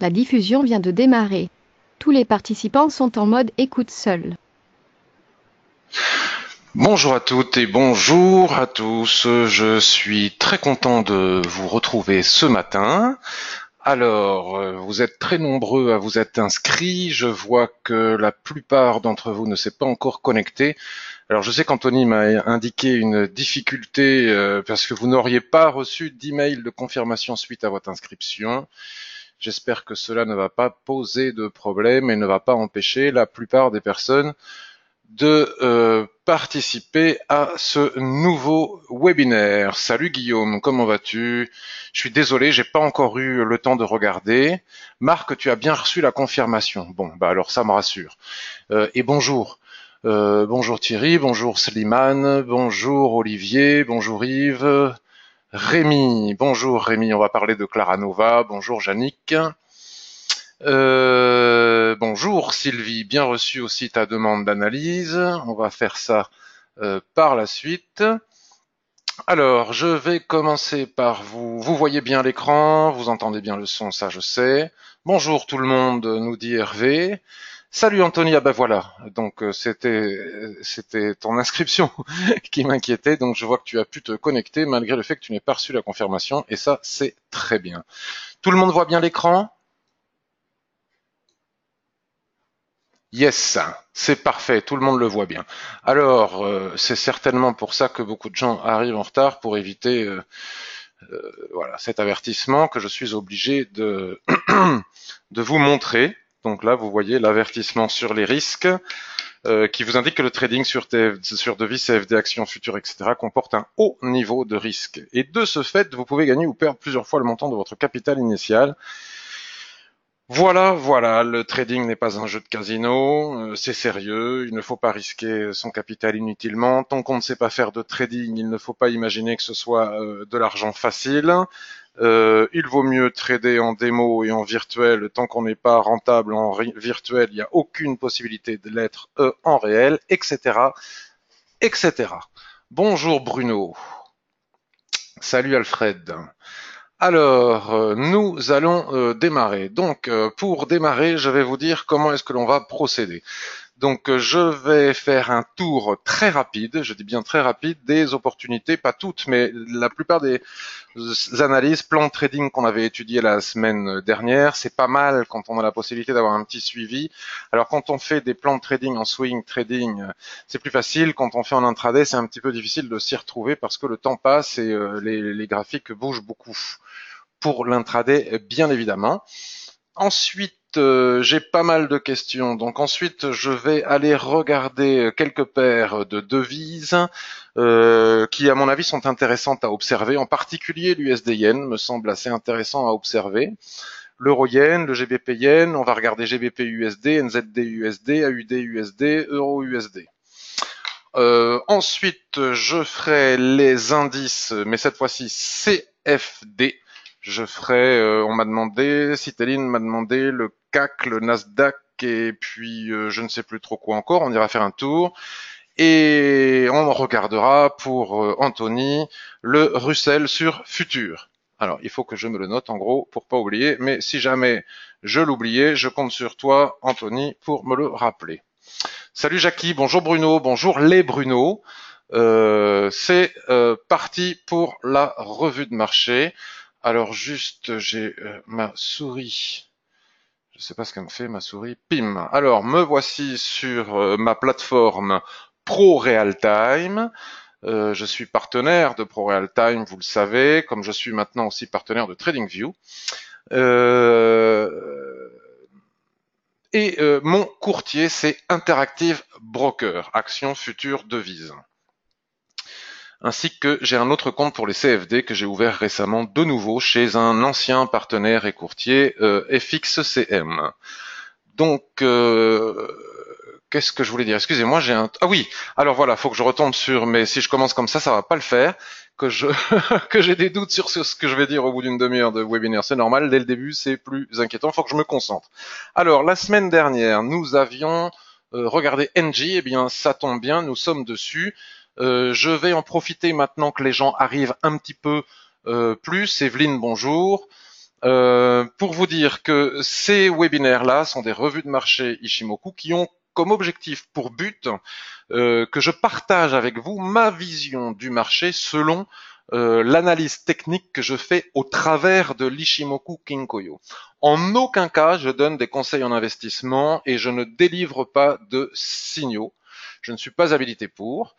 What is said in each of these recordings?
La diffusion vient de démarrer. Tous les participants sont en mode écoute seul. Bonjour à toutes et bonjour à tous. Je suis très content de vous retrouver ce matin. Alors, vous êtes très nombreux à vous être inscrits. Je vois que la plupart d'entre vous ne s'est pas encore connecté. Alors, je sais qu'Anthony m'a indiqué une difficulté parce que vous n'auriez pas reçu d'email de confirmation suite à votre inscription. J'espère que cela ne va pas poser de problème et ne va pas empêcher la plupart des personnes de participer à ce nouveau webinaire. Salut Guillaume, comment vas-tu? Je suis désolé, j'ai pas encore eu le temps de regarder. Marc, tu as bien reçu la confirmation. Bon, bah alors ça me rassure. Et bonjour. Bonjour Thierry, bonjour Slimane, bonjour Olivier, bonjour Yves, Rémi, bonjour Rémi, on va parler de Clara Nova, bonjour Yannick. Bonjour Sylvie, bien reçu aussi ta demande d'analyse. On va faire ça par la suite. Alors, je vais commencer par vous. Vous voyez bien l'écran, vous entendez bien le son, ça je sais. Bonjour tout le monde, nous dit Hervé. Salut Anthony, ah ben voilà. Donc c'était ton inscription qui m'inquiétait. Donc je vois que tu as pu te connecter malgré le fait que tu n'aies pas reçu la confirmation. Et ça, c'est très bien. Tout le monde voit bien l'écran? Yes, c'est parfait, tout le monde le voit bien. Alors, c'est certainement pour ça que beaucoup de gens arrivent en retard pour éviter voilà, cet avertissement que je suis obligé de, de vous montrer. Donc là, vous voyez l'avertissement sur les risques qui vous indique que le trading sur devises, CFD, actions futures, etc. comporte un haut niveau de risque. Et de ce fait, vous pouvez gagner ou perdre plusieurs fois le montant de votre capital initial. Voilà, le trading n'est pas un jeu de casino, c'est sérieux, il ne faut pas risquer son capital inutilement. Tant qu'on ne sait pas faire de trading, il ne faut pas imaginer que ce soit de l'argent facile. Il vaut mieux trader en démo et en virtuel tant qu'on n'est pas rentable en virtuel, il n'y a aucune possibilité de l'être en réel, etc., etc. Bonjour Bruno. Salut Alfred. Alors, nous allons démarrer. Donc, pour démarrer, je vais vous dire comment est-ce que l'on va procéder. Donc, je vais faire un tour très rapide, je dis bien très rapide, des opportunités, pas toutes, mais la plupart des analyses, plans de trading qu'on avait étudiés la semaine dernière. C'est pas mal quand on a la possibilité d'avoir un petit suivi. Alors, quand on fait des plans de trading en swing trading, c'est plus facile. Quand on fait en intraday, c'est un petit peu difficile de s'y retrouver parce que le temps passe et les graphiques bougent beaucoup. Pour l'intraday, bien évidemment. Ensuite, j'ai pas mal de questions. Donc ensuite, je vais aller regarder quelques paires de devises qui, à mon avis, sont intéressantes à observer. En particulier, l'USD-Yen me semble assez intéressant à observer. L'Euro-Yen, le GBP-Yen, on va regarder GBP-USD, NZD-USD, AUD-USD, Euro-USD. Ensuite, je ferai les indices, mais cette fois-ci CFD. Je ferai, on m'a demandé, Citaline m'a demandé le CAC, le Nasdaq et puis je ne sais plus trop quoi encore. On ira faire un tour et on regardera pour Anthony le Russell sur Futur. Alors, il faut que je me le note en gros pour pas oublier, mais si jamais je l'oubliais, je compte sur toi, Anthony, pour me le rappeler. Salut Jackie, bonjour Bruno, bonjour les Bruno. C'est parti pour la revue de marché. Alors juste, j'ai ma souris. Je ne sais pas ce qu'elle me fait ma souris. Pim. Alors me voici sur ma plateforme Pro Real Time. Je suis partenaire de Pro Real Time, vous le savez, comme je suis maintenant aussi partenaire de TradingView. Et mon courtier, c'est Interactive Broker, actions futures devises. Ainsi que j'ai un autre compte pour les CFD que j'ai ouvert récemment de nouveau chez un ancien partenaire et courtier FXCM. Donc, qu'est-ce que je voulais dire? Excusez-moi, j'ai un... Ah oui, alors voilà, faut que je retombe sur... Mais si je commence comme ça va pas le faire. Que je que j'ai des doutes sur ce que je vais dire au bout d'une demi-heure de webinaire, c'est normal. Dès le début, c'est plus inquiétant. Faut que je me concentre. Alors, la semaine dernière, nous avions regardé NG. Eh bien, ça tombe bien, nous sommes dessus. Je vais en profiter maintenant que les gens arrivent un petit peu plus. Evelyne, bonjour. Pour vous dire que ces webinaires-là sont des revues de marché Ishimoku qui ont comme objectif pour but que je partage avec vous ma vision du marché selon l'analyse technique que je fais au travers de l'Ishimoku Kinkoyo. En aucun cas, je donne des conseils en investissement et je ne délivre pas de signaux. Je ne suis pas habilité pour.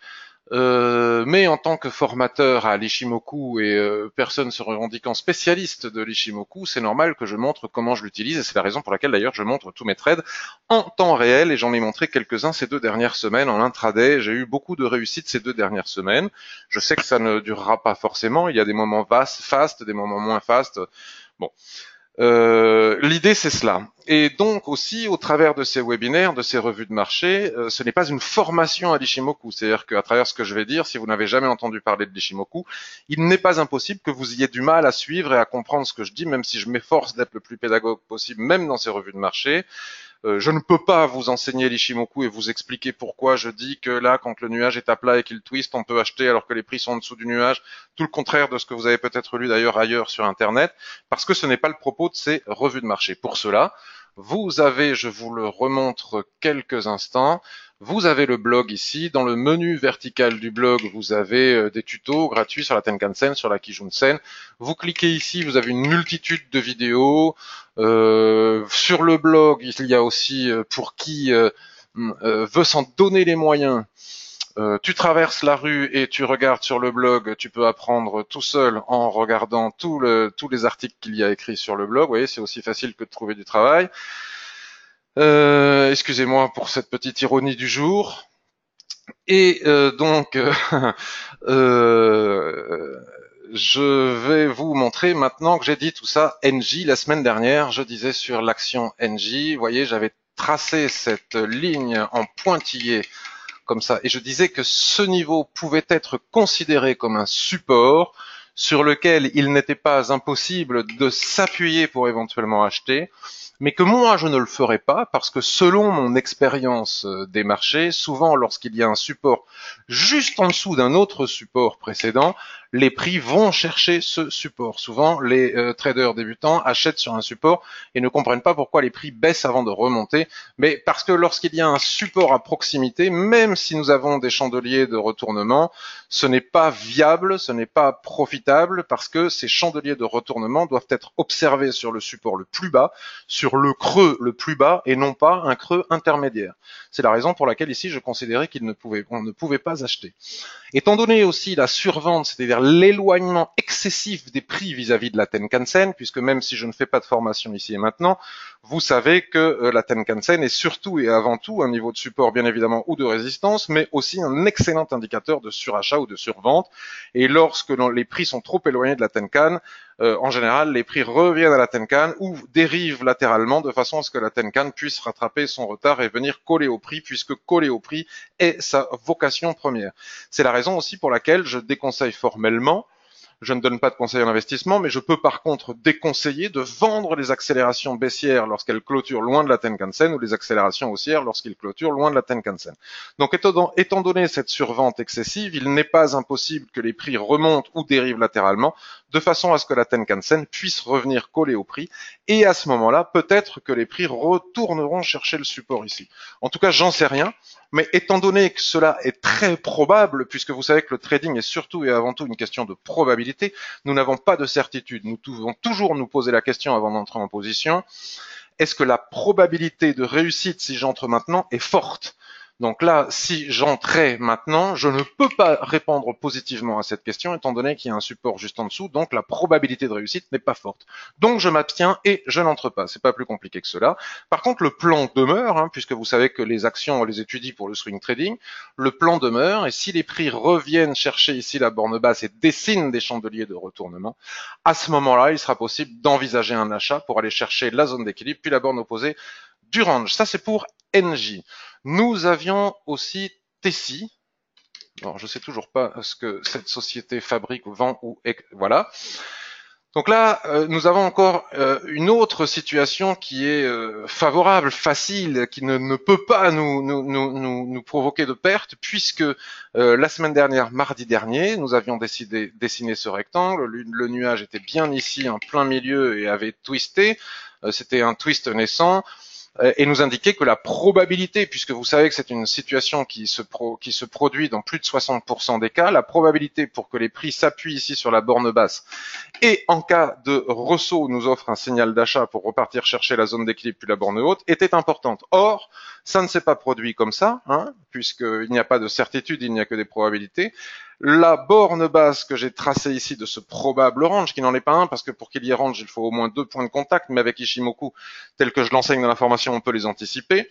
Mais en tant que formateur à l'Ishimoku et personne se revendiquant spécialiste de l'Ishimoku, c'est normal que je montre comment je l'utilise et c'est la raison pour laquelle d'ailleurs je montre tous mes trades en temps réel et j'en ai montré quelques-uns ces 2 dernières semaines en intraday. J'ai eu beaucoup de réussites ces 2 dernières semaines. Je sais que ça ne durera pas forcément. Il y a des moments fast, des moments moins fast. Bon. L'idée c'est cela. Et donc aussi au travers de ces webinaires, de ces revues de marché, ce n'est pas une formation à l'Ishimoku. C'est-à-dire qu'à travers ce que je vais dire, si vous n'avez jamais entendu parler de l'Ishimoku, il n'est pas impossible que vous ayez du mal à suivre et à comprendre ce que je dis, même si je m'efforce d'être le plus pédagogue possible, même dans ces revues de marché. Je ne peux pas vous enseigner l'Ishimoku et vous expliquer pourquoi je dis que là, quand le nuage est à plat et qu'il twist, on peut acheter alors que les prix sont en dessous du nuage. Tout le contraire de ce que vous avez peut-être lu d'ailleurs ailleurs sur Internet, parce que ce n'est pas le propos de ces revues de marché. Pour cela, vous avez, je vous le remontre quelques instants, vous avez le blog ici. Dans le menu vertical du blog, vous avez des tutos gratuits sur la Tenkan-sen, sur la Kijun-sen. Vous cliquez ici, vous avez une multitude de vidéos. Sur le blog, il y a aussi, pour qui veut s'en donner les moyens, tu traverses la rue et tu regardes sur le blog, tu peux apprendre tout seul en regardant tous les articles qu'il y a écrits sur le blog. Vous voyez, c'est aussi facile que de trouver du travail. Excusez-moi pour cette petite ironie du jour. Et donc, je vais vous montrer maintenant que j'ai dit tout ça. NJ, la semaine dernière, je disais sur l'action NJ, vous voyez, j'avais tracé cette ligne en pointillé comme ça, et je disais que ce niveau pouvait être considéré comme un support sur lequel il n'était pas impossible de s'appuyer pour éventuellement acheter, mais que moi je ne le ferai pas parce que selon mon expérience des marchés, souvent lorsqu'il y a un support juste en dessous d'un autre support précédent, les prix vont chercher ce support. Souvent, les traders débutants achètent sur un support et ne comprennent pas pourquoi les prix baissent avant de remonter, mais parce que lorsqu'il y a un support à proximité, même si nous avons des chandeliers de retournement, ce n'est pas viable, ce n'est pas profitable, parce que ces chandeliers de retournement doivent être observés sur le support le plus bas, sur le creux le plus bas, et non pas un creux intermédiaire. C'est la raison pour laquelle ici je considérais qu'on ne pouvait pas acheter. Étant donné aussi la survente, c'est-à-dire l'éloignement excessif des prix vis-à-vis de la Tenkan-sen, puisque même si je ne fais pas de formation ici et maintenant, vous savez que la Tenkan-sen est surtout et avant tout un niveau de support bien évidemment ou de résistance, mais aussi un excellent indicateur de surachat ou de survente. Et lorsque les prix sont trop éloignés de la Tenkan, en général, les prix reviennent à la Tenkan ou dérivent latéralement de façon à ce que la Tenkan puisse rattraper son retard et venir coller au prix, puisque coller au prix est sa vocation première. C'est la raison aussi pour laquelle je déconseille formellement. Je ne donne pas de conseils en investissement, mais je peux par contre déconseiller de vendre les accélérations baissières lorsqu'elles clôturent loin de la Tenkan-sen ou les accélérations haussières lorsqu'ils clôturent loin de la Tenkan-sen. Donc étant donné cette survente excessive, il n'est pas impossible que les prix remontent ou dérivent latéralement de façon à ce que la Tenkan-sen puisse revenir coller au prix et à ce moment-là, peut-être que les prix retourneront chercher le support ici. En tout cas, j'en sais rien. Mais étant donné que cela est très probable, puisque vous savez que le trading est surtout et avant tout une question de probabilité, nous n'avons pas de certitude. Nous devons toujours nous poser la question avant d'entrer en position, est-ce que la probabilité de réussite si j'entre maintenant est forte ? Donc là, si j'entrais maintenant, je ne peux pas répondre positivement à cette question étant donné qu'il y a un support juste en dessous, donc la probabilité de réussite n'est pas forte. Donc je m'abstiens et je n'entre pas. C'est pas plus compliqué que cela. Par contre, le plan demeure, puisque vous savez que les actions, on les étudie pour le swing trading, le plan demeure et si les prix reviennent chercher ici la borne basse et dessinent des chandeliers de retournement, à ce moment-là, il sera possible d'envisager un achat pour aller chercher la zone d'équilibre puis la borne opposée du range. Ça, c'est pour NJ. Nous avions aussi Tessie. Alors, je sais toujours pas ce que cette société fabrique, vend ou voilà. Donc là, nous avons encore une autre situation qui est favorable, facile, qui ne peut pas nous provoquer de pertes, puisque la semaine dernière, mardi dernier, nous avions décidé dessiner ce rectangle. Le nuage était bien ici, en plein milieu, et avait twisté. C'était un twist naissant. Et nous indiquer que la probabilité, puisque vous savez que c'est une situation qui se produit dans plus de 60% des cas, la probabilité pour que les prix s'appuient ici sur la borne basse et en cas de ressaut nous offre un signal d'achat pour repartir chercher la zone d'équilibre puis la borne haute, était importante. Or, ça ne s'est pas produit comme ça, puisqu'il n'y a pas de certitude, il n'y a que des probabilités. La borne basse que j'ai tracée ici de ce probable range, qui n'en est pas un, parce que pour qu'il y ait range, il faut au moins 2 points de contact, mais avec Ishimoku, tel que je l'enseigne dans la formation, on peut les anticiper.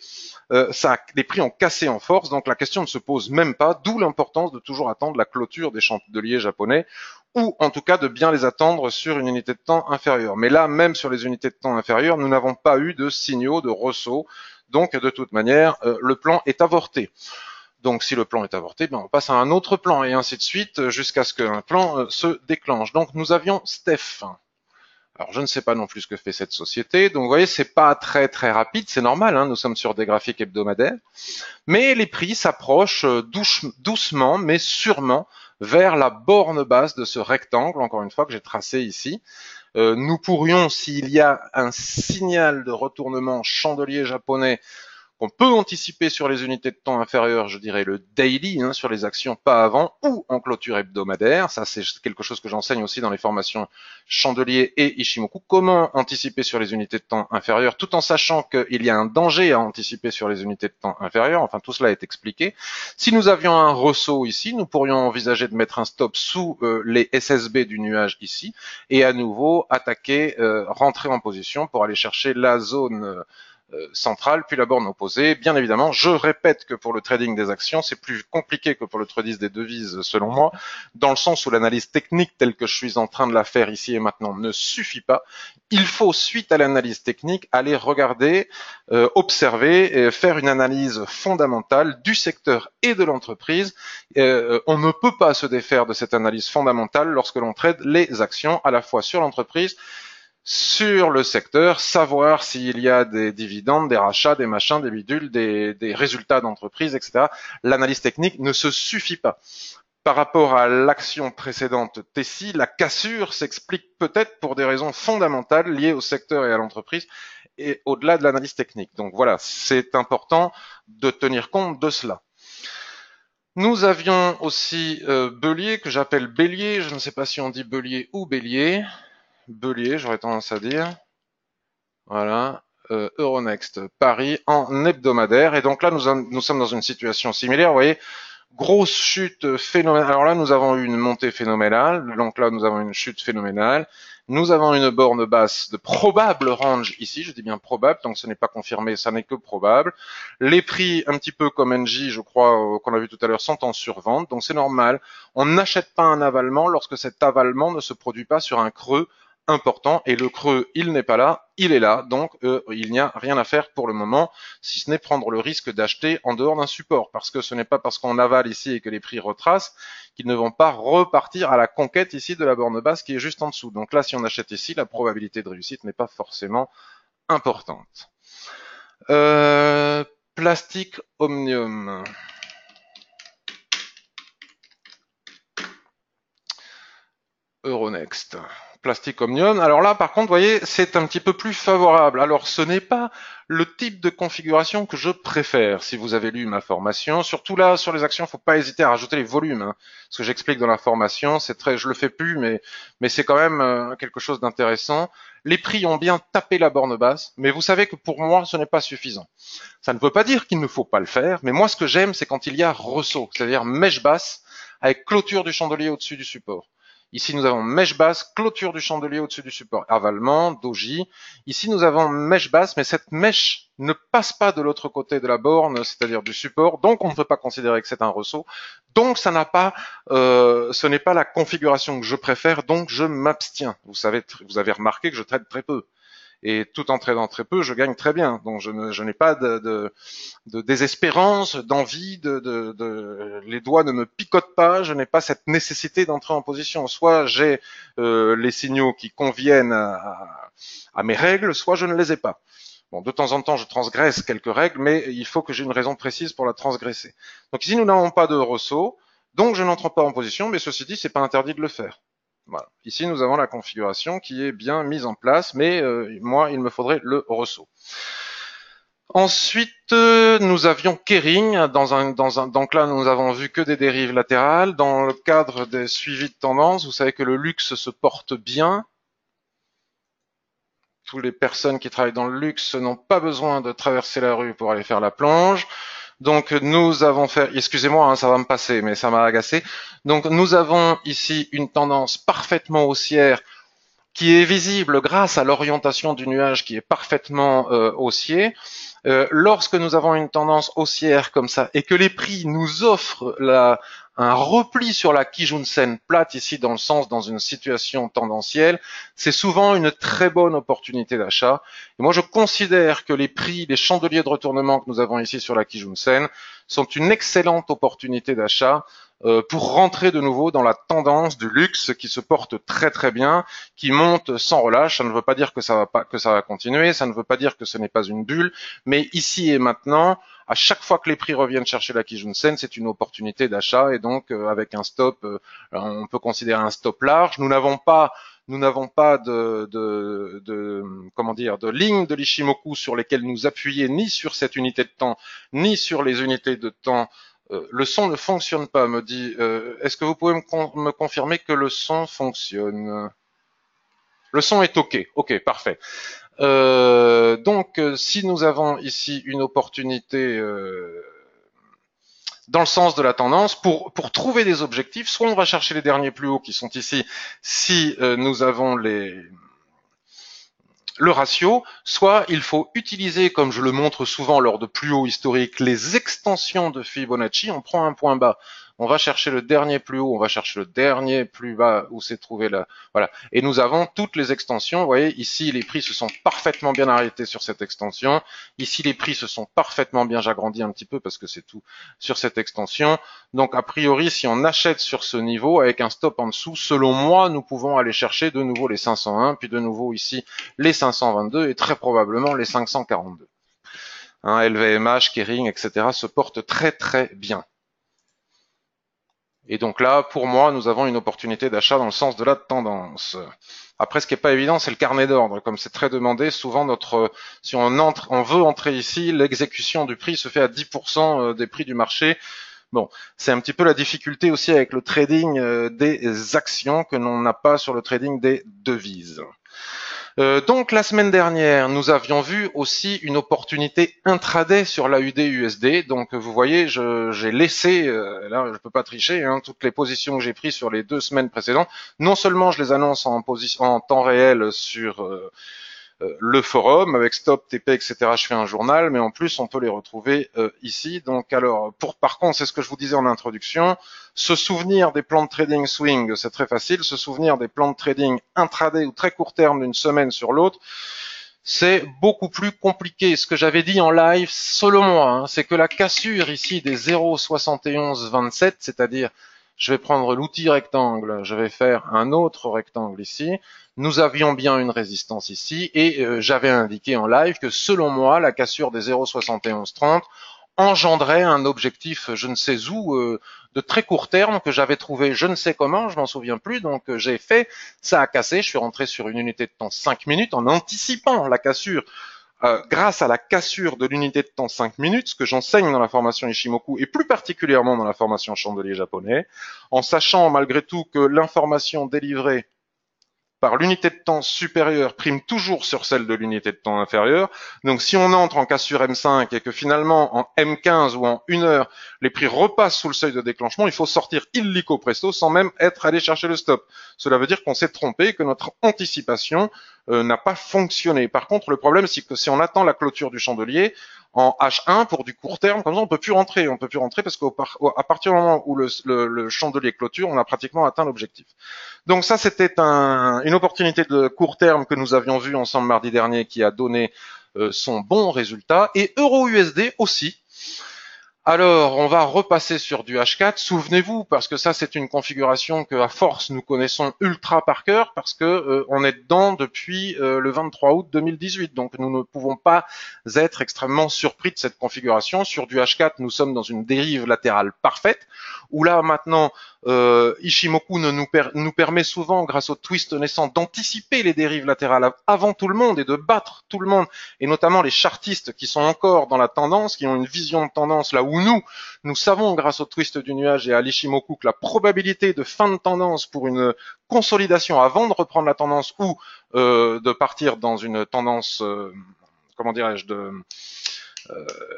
Les prix ont cassé en force, donc la question ne se pose même pas, d'où l'importance de toujours attendre la clôture des chandeliers japonais, ou en tout cas de bien les attendre sur une unité de temps inférieure. Mais là, même sur les unités de temps inférieures, nous n'avons pas eu de signaux de ressaut, donc de toute manière, le plan est avorté. Donc si le plan est avorté, on passe à un autre plan, et ainsi de suite, jusqu'à ce qu'un plan se déclenche. Donc nous avions Steph. Alors je ne sais pas non plus ce que fait cette société, donc vous voyez, c'est pas très très rapide, c'est normal, nous sommes sur des graphiques hebdomadaires, mais les prix s'approchent doucement mais sûrement vers la borne basse de ce rectangle, encore une fois, que j'ai tracé ici. Nous pourrions, s'il y a un signal de retournement chandelier japonais, qu'on peut anticiper sur les unités de temps inférieures, je dirais le daily, sur les actions pas avant, ou en clôture hebdomadaire. Ça, c'est quelque chose que j'enseigne aussi dans les formations Chandelier et Ishimoku. Comment anticiper sur les unités de temps inférieures, tout en sachant qu'il y a un danger à anticiper sur les unités de temps inférieures. Enfin, tout cela est expliqué. Si nous avions un ressaut ici, nous pourrions envisager de mettre un stop sous les SSB du nuage ici, et à nouveau attaquer, rentrer en position pour aller chercher la zone centrale, puis la borne opposée. Bien évidemment, je répète que pour le trading des actions, c'est plus compliqué que pour le trading des devises, selon moi, dans le sens où l'analyse technique telle que je suis en train de la faire ici et maintenant ne suffit pas. Il faut, suite à l'analyse technique, aller regarder, observer, et faire une analyse fondamentale du secteur et de l'entreprise. On ne peut pas se défaire de cette analyse fondamentale lorsque l'on trade les actions, à la fois sur l'entreprise, sur le secteur, savoir s'il y a des dividendes, des rachats, des machins, des bidules, des résultats d'entreprise, etc. L'analyse technique ne se suffit pas. Par rapport à l'action précédente Tessie, la cassure s'explique peut-être pour des raisons fondamentales liées au secteur et à l'entreprise et au-delà de l'analyse technique. Donc voilà, c'est important de tenir compte de cela. Nous avions aussi Bélier, que j'appelle Bélier, je ne sais pas si on dit Bélier ou Bélier. Bélier, j'aurais tendance à dire. Voilà. Euronext Paris en hebdomadaire. Et donc là, nous sommes dans une situation similaire. Vous voyez, grosse chute phénoménale. Alors là, nous avons eu une montée phénoménale. Donc là, nous avons une chute phénoménale. Nous avons une borne basse de probable range ici. Je dis bien probable, donc ce n'est pas confirmé, ça n'est que probable. Les prix, un petit peu comme NJ, je crois, qu'on a vu tout à l'heure, sont en survente. Donc c'est normal. On n'achète pas un avalement lorsque cet avalement ne se produit pas sur un creux important, et le creux, il n'est pas là, il est là, donc il n'y a rien à faire pour le moment, si ce n'est prendre le risque d'acheter en dehors d'un support, parce que ce n'est pas parce qu'on avale ici et que les prix retracent qu'ils ne vont pas repartir à la conquête ici de la borne basse qui est juste en dessous. Donc là, si on achète ici, la probabilité de réussite n'est pas forcément importante. Plastic Omnium. Euronext. Plastic Omnium. Alors là, par contre, vous voyez, c'est un petit peu plus favorable. Alors, ce n'est pas le type de configuration que je préfère. Si vous avez lu ma formation, surtout là, sur les actions, faut pas hésiter à rajouter les volumes. Ce que j'explique dans la formation, c'est très, je le fais plus, mais c'est quand même quelque chose d'intéressant. Les prix ont bien tapé la borne basse, mais vous savez que pour moi, ce n'est pas suffisant. Ça ne veut pas dire qu'il ne faut pas le faire, mais moi, ce que j'aime, c'est quand il y a ressaut, c'est-à-dire mèche basse avec clôture du chandelier au-dessus du support. Ici, nous avons mèche basse, clôture du chandelier au-dessus du support, avalement, doji. Ici, nous avons mèche basse, mais cette mèche ne passe pas de l'autre côté de la borne, c'est-à-dire du support, donc on ne peut pas considérer que c'est un ressaut. Donc, ça n'a pas, ce n'est pas la configuration que je préfère, donc je m'abstiens. Vous savez, vous avez remarqué que je traite très peu. et tout en tradant très peu, je gagne très bien. Donc je n'ai pas de désespérance, d'envie, les doigts ne me picotent pas, je n'ai pas cette nécessité d'entrer en position. Soit j'ai les signaux qui conviennent à mes règles, soit je ne les ai pas. Bon, de temps en temps, je transgresse quelques règles, mais il faut que j'ai une raison précise pour la transgresser. Donc ici, nous n'avons pas de ressaut, donc je n'entre pas en position, mais ceci dit, c'est pas interdit de le faire. Voilà. Ici, nous avons la configuration qui est bien mise en place, mais moi, il me faudrait le ressaut. Ensuite, nous avions Kering. Donc là, nous avons vu que des dérives latérales. Dans le cadre des suivis de tendance, vous savez que le luxe se porte bien. Toutes les personnes qui travaillent dans le luxe n'ont pas besoin de traverser la rue pour aller faire la plonge. Donc nous avons fait, excusez-moi, hein, ça va me passer, mais ça m'a agacé. Donc nous avons ici une tendance parfaitement haussière qui est visible grâce à l'orientation du nuage qui est parfaitement haussier. Lorsque nous avons une tendance haussière comme ça et que les prix nous offrent un repli sur la Kijun-sen plate ici dans une situation tendancielle, c'est souvent une très bonne opportunité d'achat. Et moi, je considère que les prix, les chandeliers de retournement que nous avons ici sur la Kijun-sen sont une excellente opportunité d'achat pour rentrer de nouveau dans la tendance du luxe qui se porte très très bien, qui monte sans relâche. Ça ne veut pas dire que ça va continuer, ça ne veut pas dire que ce n'est pas une bulle, mais ici et maintenant, à chaque fois que les prix reviennent chercher la Kijun-sen, c'est une opportunité d'achat et donc avec un stop, on peut considérer un stop large. Nous n'avons pas de ligne de l'Ishimoku sur lesquelles nous appuyer ni sur cette unité de temps, ni sur les unités de temps. Le son ne fonctionne pas, me dit. Est-ce que vous pouvez me confirmer que le son fonctionne? Le son est OK. OK, parfait. Donc, si nous avons ici une opportunité dans le sens de la tendance, pour trouver des objectifs, soit on va chercher les derniers plus hauts qui sont ici, si nous avons le ratio, soit il faut utiliser, comme je le montre souvent lors de plus hauts historiques, les extensions de Fibonacci. On prend un point bas, on va chercher le dernier plus haut, on va chercher le dernier plus bas où s'est trouvé là. Voilà. Et nous avons toutes les extensions. Vous voyez, ici, les prix se sont parfaitement bien arrêtés sur cette extension. Ici, les prix se sont parfaitement bien, j'agrandis un petit peu parce que c'est tout sur cette extension. Donc, a priori, si on achète sur ce niveau avec un stop en dessous, selon moi, nous pouvons aller chercher de nouveau les 501, puis de nouveau ici les 522 et très probablement les 542. LVMH, Kering, etc. se portent très très bien. Et donc là, pour moi, nous avons une opportunité d'achat dans le sens de la tendance. Après, ce qui n'est pas évident, c'est le carnet d'ordre. Comme c'est très demandé, souvent si on veut entrer ici, l'exécution du prix se fait à 10% des prix du marché. Bon, c'est un petit peu la difficulté aussi avec le trading des actions que l'on n'a pas sur le trading des devises. Donc la semaine dernière, nous avions vu aussi une opportunité intraday sur l'AUD-USD. Donc vous voyez, j'ai laissé, là je peux pas tricher, hein, toutes les positions que j'ai prises sur les 2 semaines précédentes. Non seulement je les annonce en temps réel sur le forum avec stop, TP, etc. Je fais un journal, mais en plus on peut les retrouver ici. Donc alors, par contre, c'est ce que je vous disais en introduction, se souvenir des plans de trading swing, c'est très facile. Se souvenir des plans de trading intraday ou très court terme d'une semaine sur l'autre, c'est beaucoup plus compliqué. Ce que j'avais dit en live, selon moi, hein, c'est que la cassure ici des 0,7127, c'est-à-dire je vais prendre l'outil rectangle, je vais faire un autre rectangle ici. Nous avions bien une résistance ici et j'avais indiqué en live que selon moi, la cassure des 0,7130 engendrait un objectif je ne sais où de très court terme que j'avais trouvé je ne sais comment, je m'en souviens plus, donc j'ai fait, ça a cassé, je suis rentré sur une unité de temps 5 minutes en anticipant la cassure. Grâce à la cassure de l'unité de temps 5 minutes, ce que j'enseigne dans la formation Ishimoku et plus particulièrement dans la formation chandelier japonais, en sachant malgré tout que l'information délivrée par l'unité de temps supérieure prime toujours sur celle de l'unité de temps inférieure. Donc si on entre en cassure M5 et que finalement en M15 ou en 1 heure, les prix repassent sous le seuil de déclenchement, il faut sortir illico presto sans même être allé chercher le stop. cela veut dire qu'on s'est trompé, que notre anticipation n'a pas fonctionné. Par contre, le problème, c'est que si on attend la clôture du chandelier, en H1 pour du court terme, comme ça on peut plus rentrer, parce qu'à partir du moment où le chandelier clôture, on a pratiquement atteint l'objectif. Donc ça c'était une opportunité de court terme que nous avions vue ensemble mardi dernier qui a donné son bon résultat, et EURUSD aussi. Alors, on va repasser sur du H4. Souvenez-vous, parce que ça, c'est une configuration que, à force, nous connaissons ultra par cœur, parce que on est dedans depuis le 23 août 2018. Donc, nous ne pouvons pas être extrêmement surpris de cette configuration. Sur du H4, nous sommes dans une dérive latérale parfaite, où là, maintenant, Ishimoku nous permet souvent, grâce au twist naissant, d'anticiper les dérives latérales avant tout le monde et de battre tout le monde, et notamment les chartistes qui sont encore dans la tendance, qui ont une vision de tendance là où nous savons grâce au twist du nuage et à l'Ishimoku que la probabilité de fin de tendance pour une consolidation avant de reprendre la tendance ou de partir dans une tendance, comment dirais-je,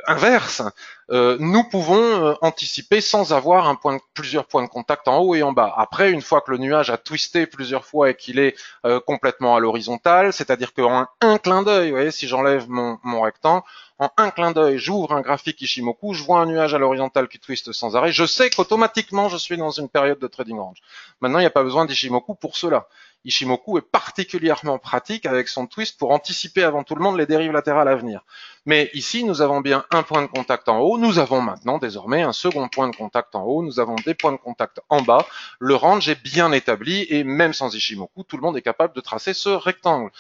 inverse, nous pouvons anticiper sans avoir plusieurs points de contact en haut et en bas. Après, une fois que le nuage a twisté plusieurs fois et qu'il est complètement à l'horizontale, c'est-à-dire qu'en un clin d'œil, vous voyez, si j'enlève mon rectangle, en un clin d'œil, j'ouvre un graphique Ishimoku, je vois un nuage à l'horizontale qui twiste sans arrêt, je sais qu'automatiquement je suis dans une période de trading range. Maintenant, il n'y a pas besoin d'Ishimoku pour cela. Ishimoku est particulièrement pratique avec son twist pour anticiper avant tout le monde les dérives latérales à venir. Mais ici, nous avons bien un point de contact en haut, nous avons maintenant désormais un second point de contact en haut, nous avons des points de contact en bas, le range est bien établi et même sans Ishimoku, tout le monde est capable de tracer ce rectangle.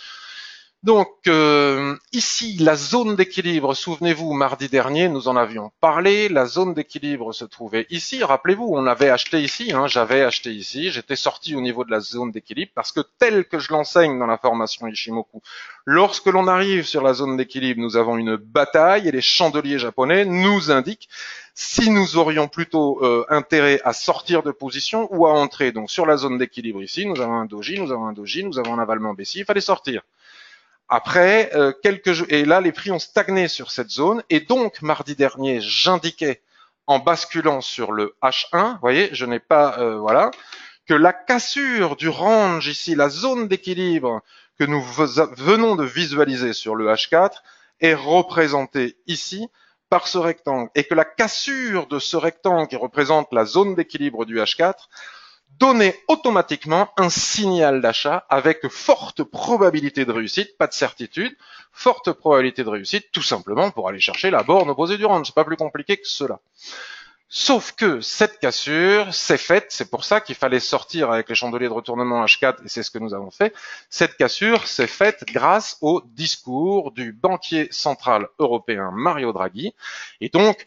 Donc ici, la zone d'équilibre, souvenez-vous, mardi dernier, nous en avions parlé, la zone d'équilibre se trouvait ici, rappelez-vous, on avait acheté ici, j'avais acheté ici, j'étais sorti au niveau de la zone d'équilibre, parce que tel que je l'enseigne dans la formation Ishimoku, lorsque l'on arrive sur la zone d'équilibre, nous avons une bataille, et les chandeliers japonais nous indiquent si nous aurions plutôt intérêt à sortir de position ou à entrer. Donc sur la zone d'équilibre ici, nous avons un doji, nous avons un avalement baissier, il fallait sortir. Après, quelques jours, et là, les prix ont stagné sur cette zone. Et donc, mardi dernier, j'indiquais, en basculant sur le H1, vous voyez, je n'ai pas, voilà, que la cassure du range ici, la zone d'équilibre que nous venons de visualiser sur le H4, est représentée ici par ce rectangle. Et que la cassure de ce rectangle qui représente la zone d'équilibre du H4 donner automatiquement un signal d'achat avec forte probabilité de réussite, pas de certitude, forte probabilité de réussite, tout simplement pour aller chercher la borne opposée du range. C'est pas plus compliqué que cela. Sauf que cette cassure s'est faite, c'est pour ça qu'il fallait sortir avec les chandeliers de retournement H4, et c'est ce que nous avons fait. Cette cassure s'est faite grâce au discours du banquier central européen Mario Draghi, et donc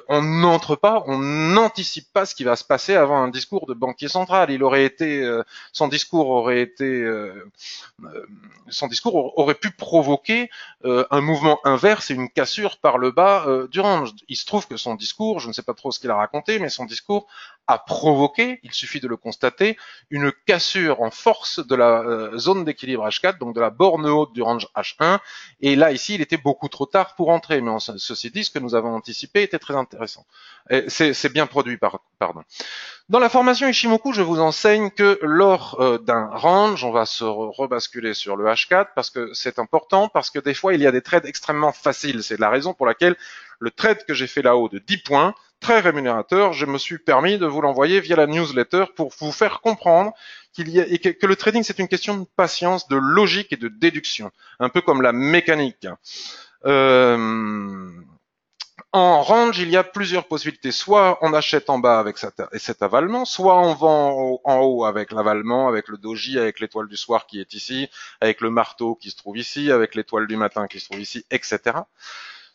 on n'entre pas, on n'anticipe pas ce qui va se passer avant un discours de banquier central. Son discours aurait pu provoquer un mouvement inverse et une cassure par le bas du range. Il se trouve que son discours, je ne sais pas trop ce qu'il a raconté, mais son discours a provoqué, il suffit de le constater, une cassure en force de la zone d'équilibre H4, donc de la borne haute du range H1, et là ici il était beaucoup trop tard pour entrer, mais ceci dit, ce que nous avons anticipé était très intéressant. C'est bien produit, pardon. Dans la formation Ishimoku, je vous enseigne que lors d'un range, on va se rebasculer sur le H4 parce que c'est important, parce que des fois il y a des trades extrêmement faciles. C'est la raison pour laquelle le trade que j'ai fait là-haut de 10 points, très rémunérateur, je me suis permis de vous l'envoyer via la newsletter pour vous faire comprendre que le trading c'est une question de patience, de logique et de déduction, un peu comme la mécanique. En range, il y a plusieurs possibilités. Soit on achète en bas avec cet avalement, soit on vend en haut avec l'avalement, avec le doji, avec l'étoile du soir qui est ici, avec le marteau qui se trouve ici, avec l'étoile du matin qui se trouve ici, etc.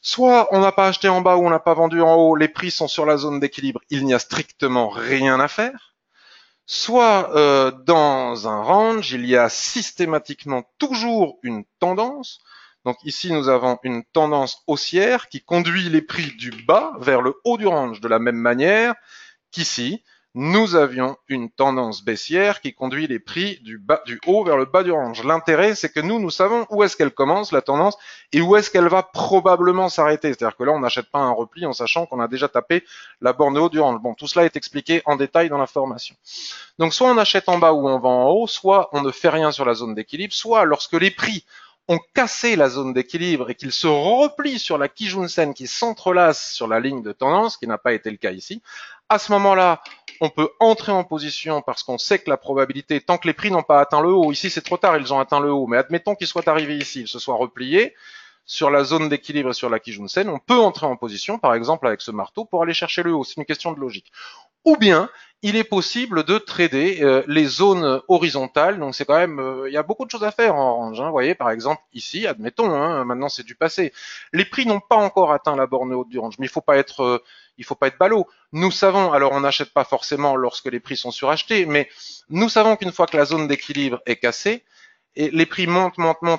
Soit on n'a pas acheté en bas ou on n'a pas vendu en haut, les prix sont sur la zone d'équilibre, il n'y a strictement rien à faire. Soit dans un range, il y a systématiquement toujours une tendance. Donc ici, nous avons une tendance haussière qui conduit les prix du bas vers le haut du range de la même manière qu'ici. nous avions une tendance baissière qui conduit les prix du haut vers le bas du range. L'intérêt, c'est que nous savons où est-ce qu'elle commence, la tendance, et où est-ce qu'elle va probablement s'arrêter. C'est-à-dire que là, on n'achète pas un repli en sachant qu'on a déjà tapé la borne haute du range. Bon, tout cela est expliqué en détail dans la formation. Donc, soit on achète en bas ou on vend en haut, soit on ne fait rien sur la zone d'équilibre, soit lorsque les prix ont cassé la zone d'équilibre et qu'ils se replient sur la Kijun-sen qui s'entrelace sur la ligne de tendance, qui n'a pas été le cas ici, à ce moment-là, on peut entrer en position parce qu'on sait que la probabilité, tant que les prix n'ont pas atteint le haut, ici c'est trop tard, ils ont atteint le haut, mais admettons qu'ils soient arrivés ici, ils se soient repliés sur la zone d'équilibre et sur la Kijun-sen, on peut entrer en position, par exemple avec ce marteau, pour aller chercher le haut. C'est une question de logique. Ou bien, il est possible de trader les zones horizontales. Donc c'est quand même, il y a beaucoup de choses à faire en range. Vous voyez, par exemple ici, admettons, maintenant c'est du passé. Les prix n'ont pas encore atteint la borne haute du range, mais il faut pas être ballot. Nous savons, alors on n'achète pas forcément lorsque les prix sont surachetés, mais nous savons qu'une fois que la zone d'équilibre est cassée, et les prix montent,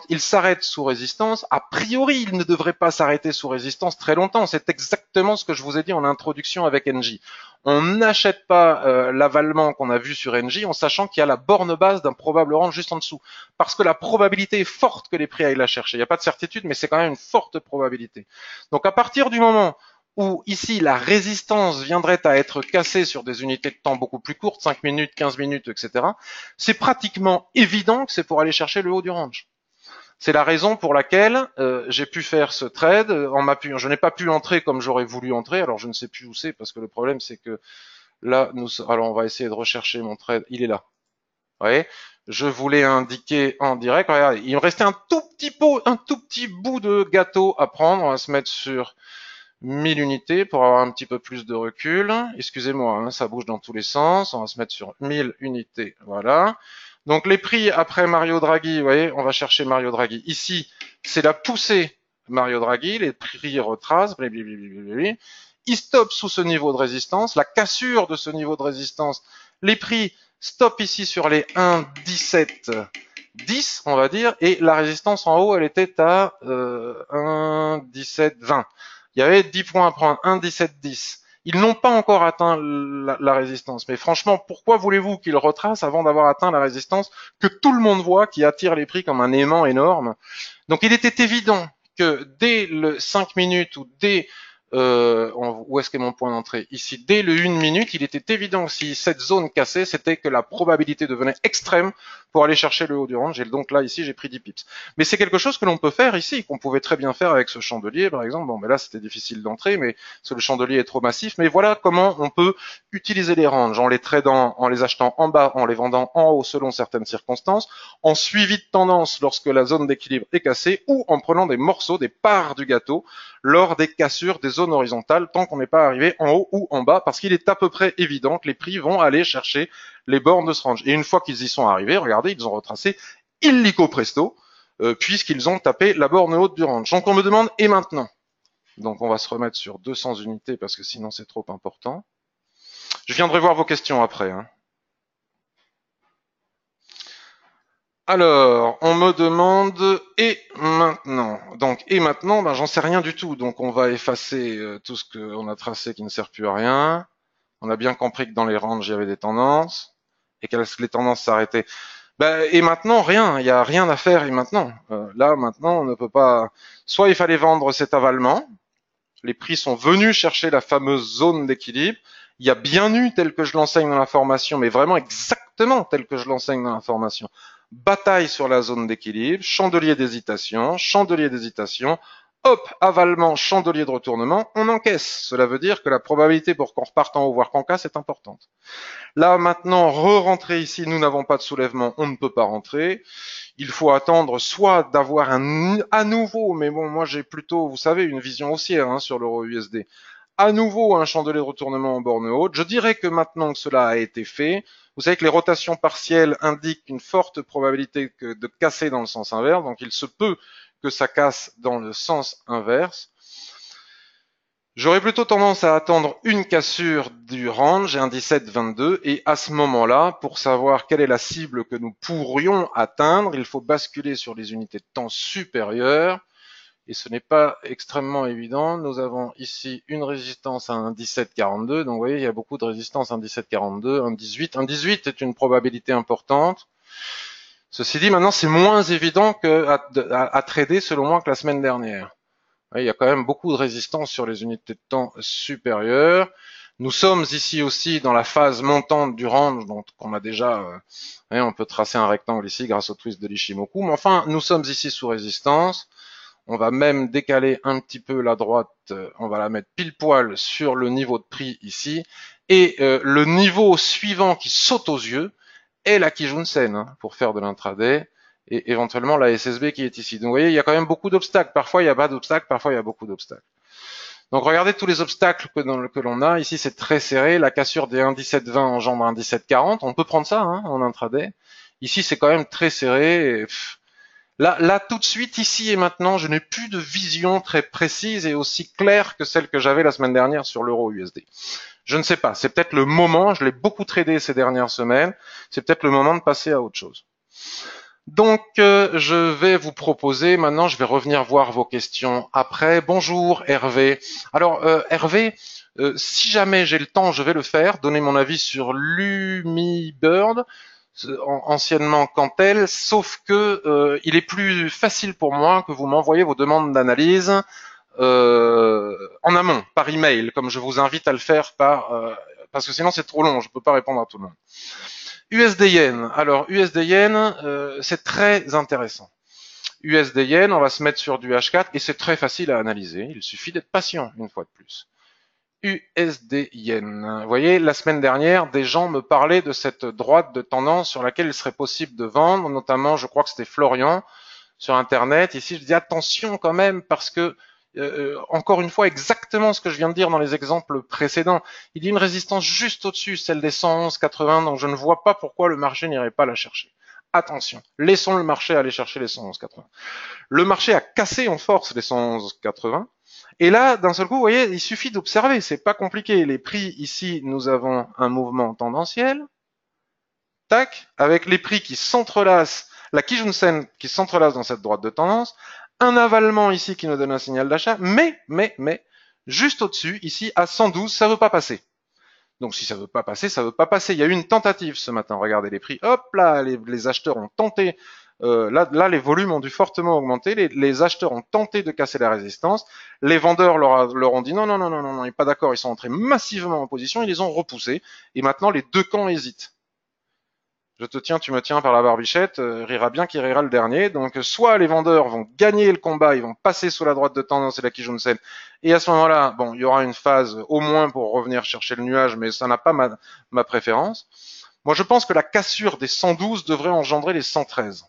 ils s'arrêtent sous résistance. A priori, ils ne devraient pas s'arrêter sous résistance très longtemps. C'est exactement ce que je vous ai dit en introduction avec NJ. On n'achète pas l'avalement qu'on a vu sur NJ en sachant qu'il y a la borne basse d'un probable range juste en dessous. Parce que la probabilité est forte que les prix aillent la chercher. Il n'y a pas de certitude, mais c'est quand même une forte probabilité. Donc à partir du moment où ici la résistance viendrait à être cassée sur des unités de temps beaucoup plus courtes, 5 minutes, 15 minutes, etc., c'est pratiquement évident que c'est pour aller chercher le haut du range. C'est la raison pour laquelle j'ai pu faire ce trade en m'appuyant. Je n'ai pas pu entrer comme j'aurais voulu entrer, alors je ne sais plus où c'est, parce que le problème c'est que là, alors on va essayer de rechercher mon trade, il est là. Vous voyez, je voulais indiquer en direct, regardez, il me restait un tout petit bout de gâteau à prendre, on va se mettre sur 1000 unités pour avoir un petit peu plus de recul. Excusez-moi, ça bouge dans tous les sens. On va se mettre sur 1000 unités. Voilà. Donc les prix après Mario Draghi, vous voyez, on va chercher Mario Draghi. Ici, c'est la poussée Mario Draghi. Les prix retracent. Ils stoppent sous ce niveau de résistance. La cassure de ce niveau de résistance. Les prix stoppent ici sur les 1,1710, on va dire. Et la résistance en haut, elle était à 1,1720. Il y avait 10 points à prendre, 1,1710. Ils n'ont pas encore atteint la résistance. Mais franchement, pourquoi voulez-vous qu'ils retracent avant d'avoir atteint la résistance que tout le monde voit, qui attire les prix comme un aimant énorme? Donc il était évident que dès le 5 minutes ou dès où est-ce qu'est mon point d'entrée? Ici, dès le 1 minute, il était évident que si cette zone cassait, c'était que la probabilité devenait extrême pour aller chercher le haut du range. Et donc là, ici, j'ai pris 10 pips. Mais c'est quelque chose que l'on peut faire ici, qu'on pouvait très bien faire avec ce chandelier, par exemple. Bon, mais là, c'était difficile d'entrer, mais parce que le chandelier est trop massif. Mais voilà comment on peut utiliser les ranges en les tradant, en les achetant en bas, en les vendant en haut selon certaines circonstances, en suivi de tendance lorsque la zone d'équilibre est cassée, ou en prenant des morceaux, des parts du gâteau, lors des cassures des zones horizontales, tant qu'on n'est pas arrivé en haut ou en bas, parce qu'il est à peu près évident que les prix vont aller chercher les bornes de ce range. Et une fois qu'ils y sont arrivés, regardez, ils ont retracé illico presto, puisqu'ils ont tapé la borne haute du range. Donc on me demande, et maintenant? Donc on va se remettre sur 200 unités, parce que sinon c'est trop important. Je viendrai voir vos questions après. Alors, on me demande et maintenant. Donc et maintenant, ben j'en sais rien du tout. Donc on va effacer tout ce qu'on a tracé qui ne sert plus à rien. On a bien compris que dans les ranges il y avait des tendances et que les tendances s'arrêtaient. Ben, et maintenant rien, il n'y a rien à faire. Et maintenant, là maintenant on ne peut pas. Soit il fallait vendre cet avalement. Les prix sont venus chercher la fameuse zone d'équilibre. Il y a bien eu tel que je l'enseigne dans la formation, mais vraiment exactement tel que je l'enseigne dans la formation. Bataille sur la zone d'équilibre, chandelier d'hésitation, hop, avalement, chandelier de retournement, on encaisse. Cela veut dire que la probabilité pour qu'on reparte en haut, voire qu'on casse, est importante. Là, maintenant, re-rentrer ici, nous n'avons pas de soulèvement, on ne peut pas rentrer. Il faut attendre soit d'avoir à nouveau, mais bon, moi j'ai plutôt, vous savez, une vision haussière sur l'euro USD. À nouveau un chandelier de retournement en borne haute. Je dirais que maintenant que cela a été fait, vous savez que les rotations partielles indiquent une forte probabilité de casser dans le sens inverse, donc il se peut que ça casse dans le sens inverse. J'aurais plutôt tendance à attendre une cassure du range, un 17-22, et à ce moment-là, pour savoir quelle est la cible que nous pourrions atteindre, il faut basculer sur les unités de temps supérieures, et ce n'est pas extrêmement évident. Nous avons ici une résistance à un 17,42, donc vous voyez, il y a beaucoup de résistance à un 17,42, un 18. Un 18 est une probabilité importante. Ceci dit, maintenant, c'est moins évident à trader, selon moi, que la semaine dernière. Il y a quand même beaucoup de résistance sur les unités de temps supérieures. Nous sommes ici aussi dans la phase montante du range, donc on a déjà, on peut tracer un rectangle ici grâce au twist de l'Ishimoku, mais enfin, nous sommes ici sous résistance. On va même décaler un petit peu la droite, on va la mettre pile poil sur le niveau de prix ici, et le niveau suivant qui saute aux yeux est la Kijun-sen, hein, pour faire de l'intraday, et éventuellement la SSB qui est ici. Donc vous voyez, il y a quand même beaucoup d'obstacles. Parfois il n'y a pas d'obstacles, parfois il y a beaucoup d'obstacles. Donc regardez tous les obstacles que l'on a. Ici c'est très serré. La cassure des 1,1720 engendre un 17,40. On peut prendre ça, hein, en intraday. Ici c'est quand même très serré. Et là, tout de suite, ici et maintenant, je n'ai plus de vision très précise et aussi claire que celle que j'avais la semaine dernière sur l'euro USD. Je ne sais pas. C'est peut-être le moment. Je l'ai beaucoup tradé ces dernières semaines. C'est peut-être le moment de passer à autre chose. Donc, je vais vous proposer, maintenant, je vais revenir voir vos questions après. Bonjour Hervé. Alors, Hervé, si jamais j'ai le temps, je vais le faire, donner mon avis sur LumiBird, anciennement Cantel, sauf que il est plus facile pour moi que vous m'envoyez vos demandes d'analyse en amont, par email, comme je vous invite à le faire parce que sinon c'est trop long, je ne peux pas répondre à tout le monde. USD Yen. Alors, USD Yen, c'est très intéressant. USD Yen, on va se mettre sur du H4 et c'est très facile à analyser. Il suffit d'être patient, une fois de plus. USD Yen. Vous voyez, la semaine dernière, des gens me parlaient de cette droite de tendance sur laquelle il serait possible de vendre, notamment, je crois que c'était Florian, sur Internet. Ici, je dis attention quand même parce que encore une fois, exactement ce que je viens de dire dans les exemples précédents. Il y a une résistance juste au-dessus, celle des 111,80, donc je ne vois pas pourquoi le marché n'irait pas la chercher. Attention, laissons le marché aller chercher les 111,80. Le marché a cassé en force les 111,80. Et là, d'un seul coup, vous voyez, il suffit d'observer, c'est pas compliqué. Les prix, ici, nous avons un mouvement tendanciel. Tac, avec les prix qui s'entrelacent, la Kijun-sen qui s'entrelace dans cette droite de tendance, un avalement ici qui nous donne un signal d'achat, mais, juste au-dessus, ici, à 112, ça veut pas passer. Donc si ça veut pas passer, ça veut pas passer. Il y a eu une tentative ce matin, regardez les prix, hop là, les acheteurs ont tenté, là les volumes ont dû fortement augmenter, les acheteurs ont tenté de casser la résistance, les vendeurs leur ont dit non, ils sont pas d'accord, ils sont entrés massivement en position, ils les ont repoussés, et maintenant les deux camps hésitent. Je te tiens, tu me tiens par la barbichette, rira bien qui rira le dernier. Donc soit les vendeurs vont gagner le combat, ils vont passer sous la droite de tendance et la Kijun-sen, et à ce moment-là, bon, il y aura une phase au moins pour revenir chercher le nuage, mais ça n'a pas ma préférence. Moi, je pense que la cassure des 112 devrait engendrer les 113.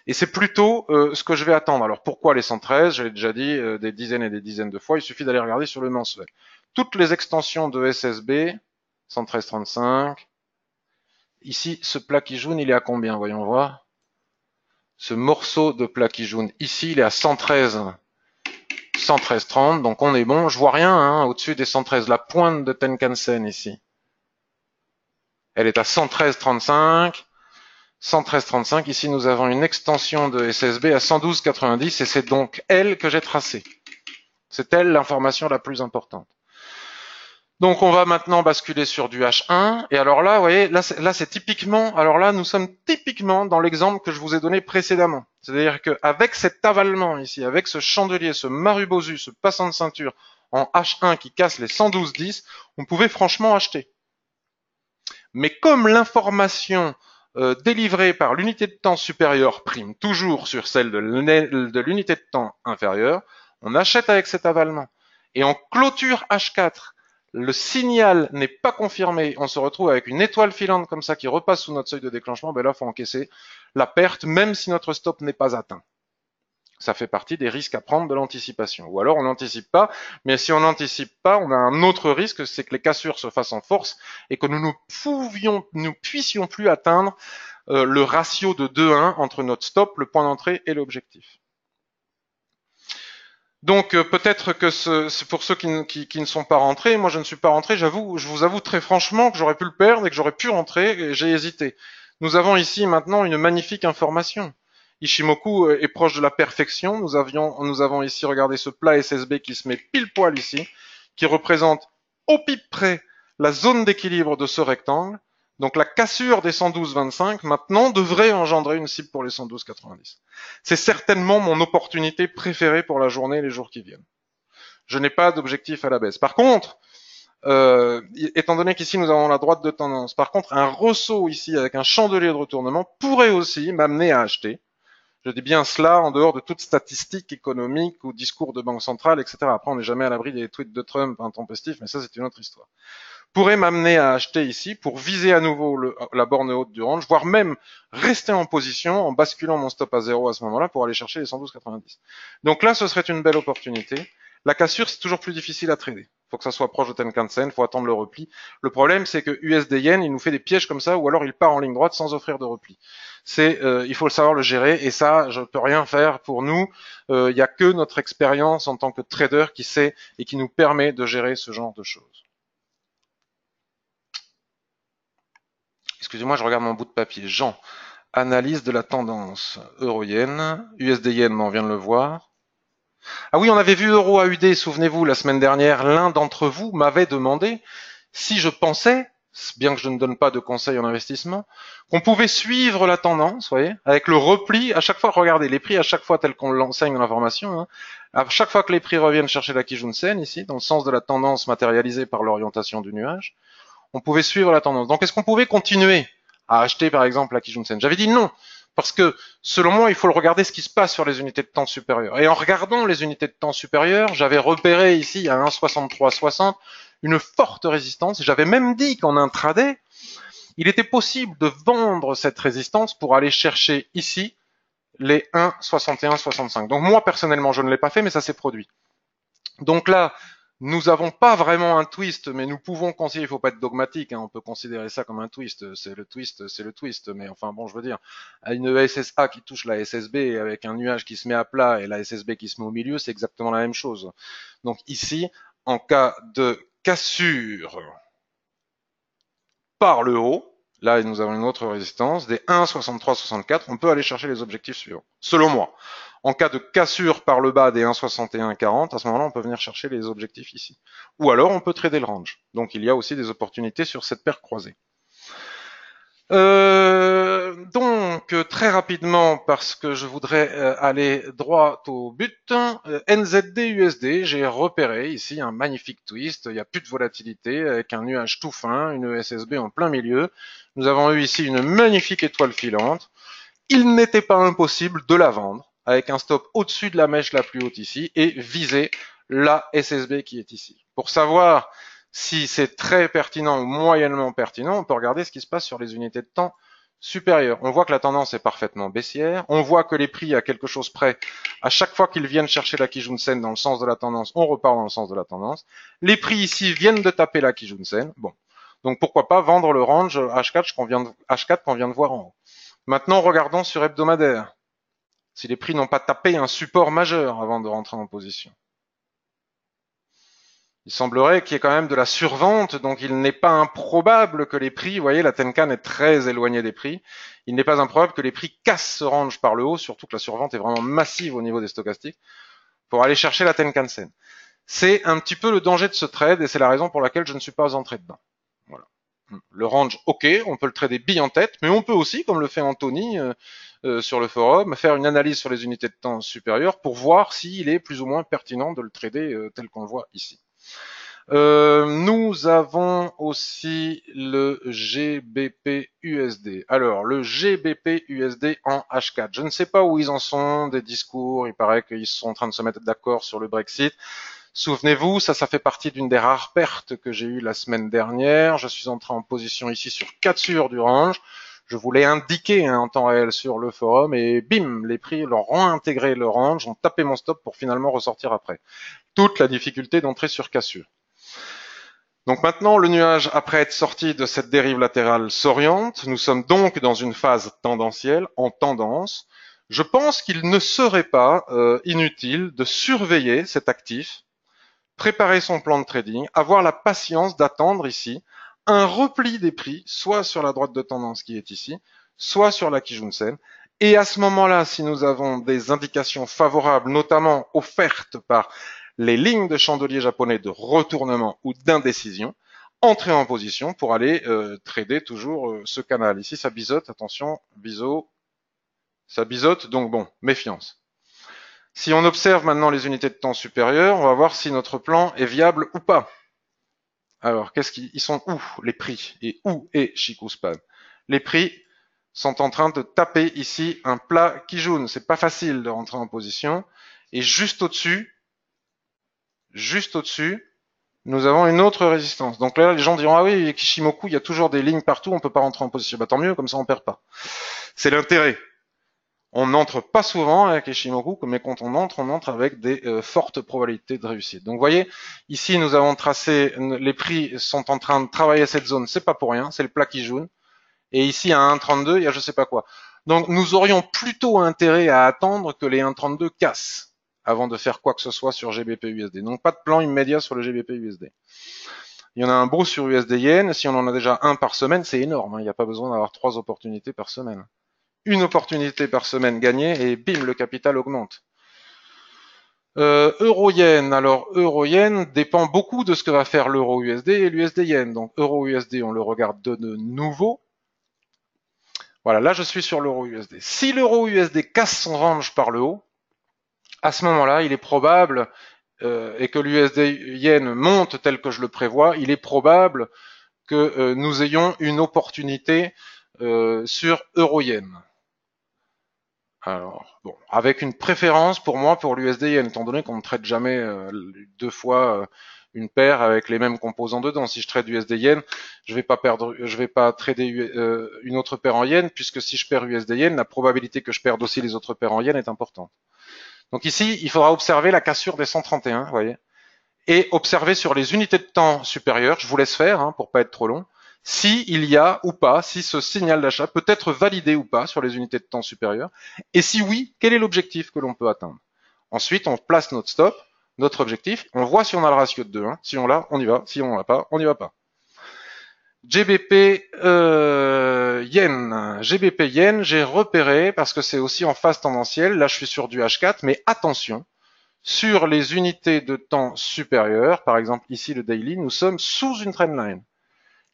Et c'est plutôt ce que je vais attendre. Alors pourquoi les 113? Je l'ai déjà dit des dizaines et des dizaines de fois, il suffit d'aller regarder sur le mensuel. Toutes les extensions de SSB, 113,35, ici, ce plat qui jaune, il est à combien? Voyons voir. Ce morceau de plat qui jaune, ici, il est à 113,30, donc on est bon. Je vois rien hein, au-dessus des 113. La pointe de Tenkan-sen ici, elle est à 113,35. 113,35. Ici, nous avons une extension de SSB à 112,90 et c'est donc elle que j'ai tracée. C'est elle l'information la plus importante. Donc on va maintenant basculer sur du H1 et alors là, vous voyez, là c'est typiquement, alors là nous sommes typiquement dans l'exemple que je vous ai donné précédemment. C'est-à-dire qu'avec cet avalement ici, avec ce chandelier, ce marubozu, ce passant de ceinture en H1 qui casse les 112,10, on pouvait franchement acheter. Mais comme l'information délivrée par l'unité de temps supérieure prime toujours sur celle de l'unité de temps inférieure, on achète avec cet avalement. Et en clôture H4, le signal n'est pas confirmé, on se retrouve avec une étoile filante comme ça qui repasse sous notre seuil de déclenchement, ben là, il faut encaisser la perte, même si notre stop n'est pas atteint. Ça fait partie des risques à prendre de l'anticipation. Ou alors on n'anticipe pas, mais si on n'anticipe pas, on a un autre risque, c'est que les cassures se fassent en force et que nous ne puissions plus atteindre le ratio de 2-1 entre notre stop, le point d'entrée et l'objectif. Donc peut-être que c'est pour ceux qui ne sont pas rentrés, moi je ne suis pas rentré, je vous avoue très franchement que j'aurais pu le perdre et que j'aurais pu rentrer et j'ai hésité. Nous avons ici maintenant une magnifique information. Ishimoku est proche de la perfection. Nous avons ici, regardé ce plat SSB qui se met pile poil ici, qui représente au pipe près la zone d'équilibre de ce rectangle. Donc la cassure des 112,25 maintenant devrait engendrer une cible pour les 112,90. C'est certainement mon opportunité préférée pour la journée et les jours qui viennent. Je n'ai pas d'objectif à la baisse. Par contre, étant donné qu'ici nous avons la droite de tendance, par contre un ressaut ici avec un chandelier de retournement pourrait aussi m'amener à acheter. Je dis bien cela en dehors de toute statistique économique ou discours de banque centrale, etc. Après, on n'est jamais à l'abri des tweets de Trump intempestifs, mais ça, c'est une autre histoire. Pourrait m'amener à acheter ici pour viser à nouveau la borne haute du range, voire même rester en position en basculant mon stop à 0 à ce moment-là pour aller chercher les 112,90. Donc là, ce serait une belle opportunité. La cassure, c'est toujours plus difficile à trader. Il faut que ça soit proche de Tenkan-sen, il faut attendre le repli. Le problème, c'est que USD-Yen, il nous fait des pièges comme ça, ou alors il part en ligne droite sans offrir de repli. Il faut savoir le gérer, et ça, je peux rien faire pour nous. Il n'y a que notre expérience en tant que trader qui sait et qui nous permet de gérer ce genre de choses. Excusez-moi, je regarde mon bout de papier. Jean, analyse de la tendance euro-yen, USD-Yen, on vient de le voir. Ah oui, on avait vu euro AUD, souvenez-vous, la semaine dernière, l'un d'entre vous m'avait demandé si je pensais, bien que je ne donne pas de conseils en investissement, qu'on pouvait suivre la tendance, voyez, avec le repli, à chaque fois, regardez, les prix à chaque fois tel qu'on l'enseigne dans l'information, à chaque fois que les prix reviennent chercher la Kijun-sen, ici, dans le sens de la tendance matérialisée par l'orientation du nuage, on pouvait suivre la tendance. Donc, est-ce qu'on pouvait continuer à acheter, par exemple, la Kijun-sen? J'avais dit non. Parce que, selon moi, il faut le regarder ce qui se passe sur les unités de temps supérieures. Et en regardant les unités de temps supérieures, j'avais repéré ici à 1,6360 une forte résistance. J'avais même dit qu'en intraday, il était possible de vendre cette résistance pour aller chercher ici les 1,6165. Donc moi, personnellement, je ne l'ai pas fait, mais ça s'est produit. Donc là, nous n'avons pas vraiment un twist, mais nous pouvons considérer, il ne faut pas être dogmatique, on peut considérer ça comme un twist, c'est le twist, mais enfin bon, je veux dire, une SSA qui touche la SSB avec un nuage qui se met à plat et la SSB qui se met au milieu, c'est exactement la même chose. Donc ici, en cas de cassure par le haut, là nous avons une autre résistance, des 1,6364, on peut aller chercher les objectifs suivants, selon moi. En cas de cassure par le bas des 1,6140, à ce moment-là, on peut venir chercher les objectifs ici. Ou alors, on peut trader le range. Donc, il y a aussi des opportunités sur cette paire croisée. Donc, très rapidement, parce que je voudrais aller droit au but, NZD-USD, j'ai repéré ici un magnifique twist, il n'y a plus de volatilité, avec un nuage tout fin, une SSB en plein milieu. Nous avons eu ici une magnifique étoile filante. Il n'était pas impossible de la vendre avec un stop au-dessus de la mèche la plus haute ici et viser la SSB qui est ici. Pour savoir si c'est très pertinent ou moyennement pertinent, on peut regarder ce qui se passe sur les unités de temps supérieures. On voit que la tendance est parfaitement baissière. On voit que les prix à quelque chose près, à chaque fois qu'ils viennent chercher la Kijun-sen dans le sens de la tendance, on repart dans le sens de la tendance. Les prix ici viennent de taper la Kijun-sen. Bon. Donc pourquoi pas vendre le range H4 qu'on vient de voir en haut. Maintenant, regardons sur hebdomadaire. Si les prix n'ont pas tapé un support majeur avant de rentrer en position. Il semblerait qu'il y ait quand même de la survente, donc il n'est pas improbable que les prix, vous voyez, la Tenkan est très éloignée des prix, il n'est pas improbable que les prix cassent ce range par le haut, surtout que la survente est vraiment massive au niveau des stochastiques, pour aller chercher la Tenkan-sen. C'est un petit peu le danger de ce trade, et c'est la raison pour laquelle je ne suis pas entré dedans. Voilà. Le range, ok, on peut le trader bille en tête, mais on peut aussi, comme le fait Anthony sur le forum, faire une analyse sur les unités de temps supérieures pour voir s'il est plus ou moins pertinent de le trader tel qu'on le voit ici. Nous avons aussi le GBP USD. Alors, le GBP USD en H4. Je ne sais pas où ils en sont des discours. Il paraît qu'ils sont en train de se mettre d'accord sur le Brexit. Souvenez-vous, ça fait partie d'une des rares pertes que j'ai eues la semaine dernière. Je suis entré en position ici sur cassure du range. Je voulais indiquer en temps réel sur le forum et bim, les prix leur ont intégré le range, ont tapé mon stop pour finalement ressortir après. Toute la difficulté d'entrer sur cassure. Donc maintenant, le nuage, après être sorti de cette dérive latérale, s'oriente. Nous sommes donc dans une phase tendancielle, en tendance. Je pense qu'il ne serait pas inutile de surveiller cet actif, préparer son plan de trading, avoir la patience d'attendre ici un repli des prix, soit sur la droite de tendance qui est ici, soit sur la Kijun-sen, Et à ce moment-là, si nous avons des indications favorables, notamment offertes par les lignes de chandelier japonais de retournement ou d'indécision, entrer en position pour aller trader toujours ce canal. Ici, ça biseaute, attention, biseau, ça biseaute, donc bon, méfiance. Si on observe maintenant les unités de temps supérieures, on va voir si notre plan est viable ou pas. Alors, ils sont où les prix et où est Shikuspan? Les prix sont en train de taper ici un plat Kijun. C'est pas facile de rentrer en position. Et juste au-dessus, nous avons une autre résistance. Donc là, les gens diront, ah oui, Kishimoku, il y a toujours des lignes partout, on peut pas rentrer en position. Bah, tant mieux, comme ça on perd pas. C'est l'intérêt. On n'entre pas souvent avec Kishimoku, mais quand on entre avec des fortes probabilités de réussite. Donc vous voyez, ici nous avons tracé, les prix sont en train de travailler cette zone, c'est pas pour rien, c'est le plat Kijun. Et ici à 1,32, il y a je sais pas quoi. Donc nous aurions plutôt intérêt à attendre que les 1,32 cassent avant de faire quoi que ce soit sur GBP-USD. Donc pas de plan immédiat sur le GBP-USD. Il y en a un beau sur USD-Yen. Si on en a déjà un par semaine, c'est énorme. Il n'y a pas besoin d'avoir 3 opportunités par semaine. Une opportunité par semaine gagnée et bim, le capital augmente. Euro-Yen. Alors Euro-Yen dépend beaucoup de ce que va faire l'Euro-USD et l'USD-Yen. Donc Euro-USD, on le regarde de nouveau. Voilà, là je suis sur l'Euro-USD. Si l'Euro-USD casse son range par le haut, à ce moment-là, il est probable, et que l'USD-Yen monte tel que je le prévois, il est probable que nous ayons une opportunité sur Euro-Yen. Alors, bon, avec une préférence pour moi pour l'USD-Yen, étant donné qu'on ne traite jamais deux fois une paire avec les mêmes composants dedans. Si je trade USD-Yen, je vais pas trader une autre paire en Yen, puisque si je perds USD-Yen, la probabilité que je perde aussi les autres paires en Yen est importante. Donc ici, il faudra observer la cassure des 131, vous voyez, et observer sur les unités de temps supérieures, je vous laisse faire hein, pour pas être trop long, si il y a ou pas, si ce signal d'achat peut être validé ou pas sur les unités de temps supérieures, et si oui, quel est l'objectif que l'on peut atteindre. Ensuite, on place notre stop, notre objectif, on voit si on a le ratio de 2, hein. Si on l'a, on y va, si on l'a pas, on n'y va pas. GBP Yen. GBP Yen, j'ai repéré, parce que c'est aussi en phase tendancielle, là je suis sur du H4, mais attention, sur les unités de temps supérieures, par exemple ici le daily, nous sommes sous une trendline.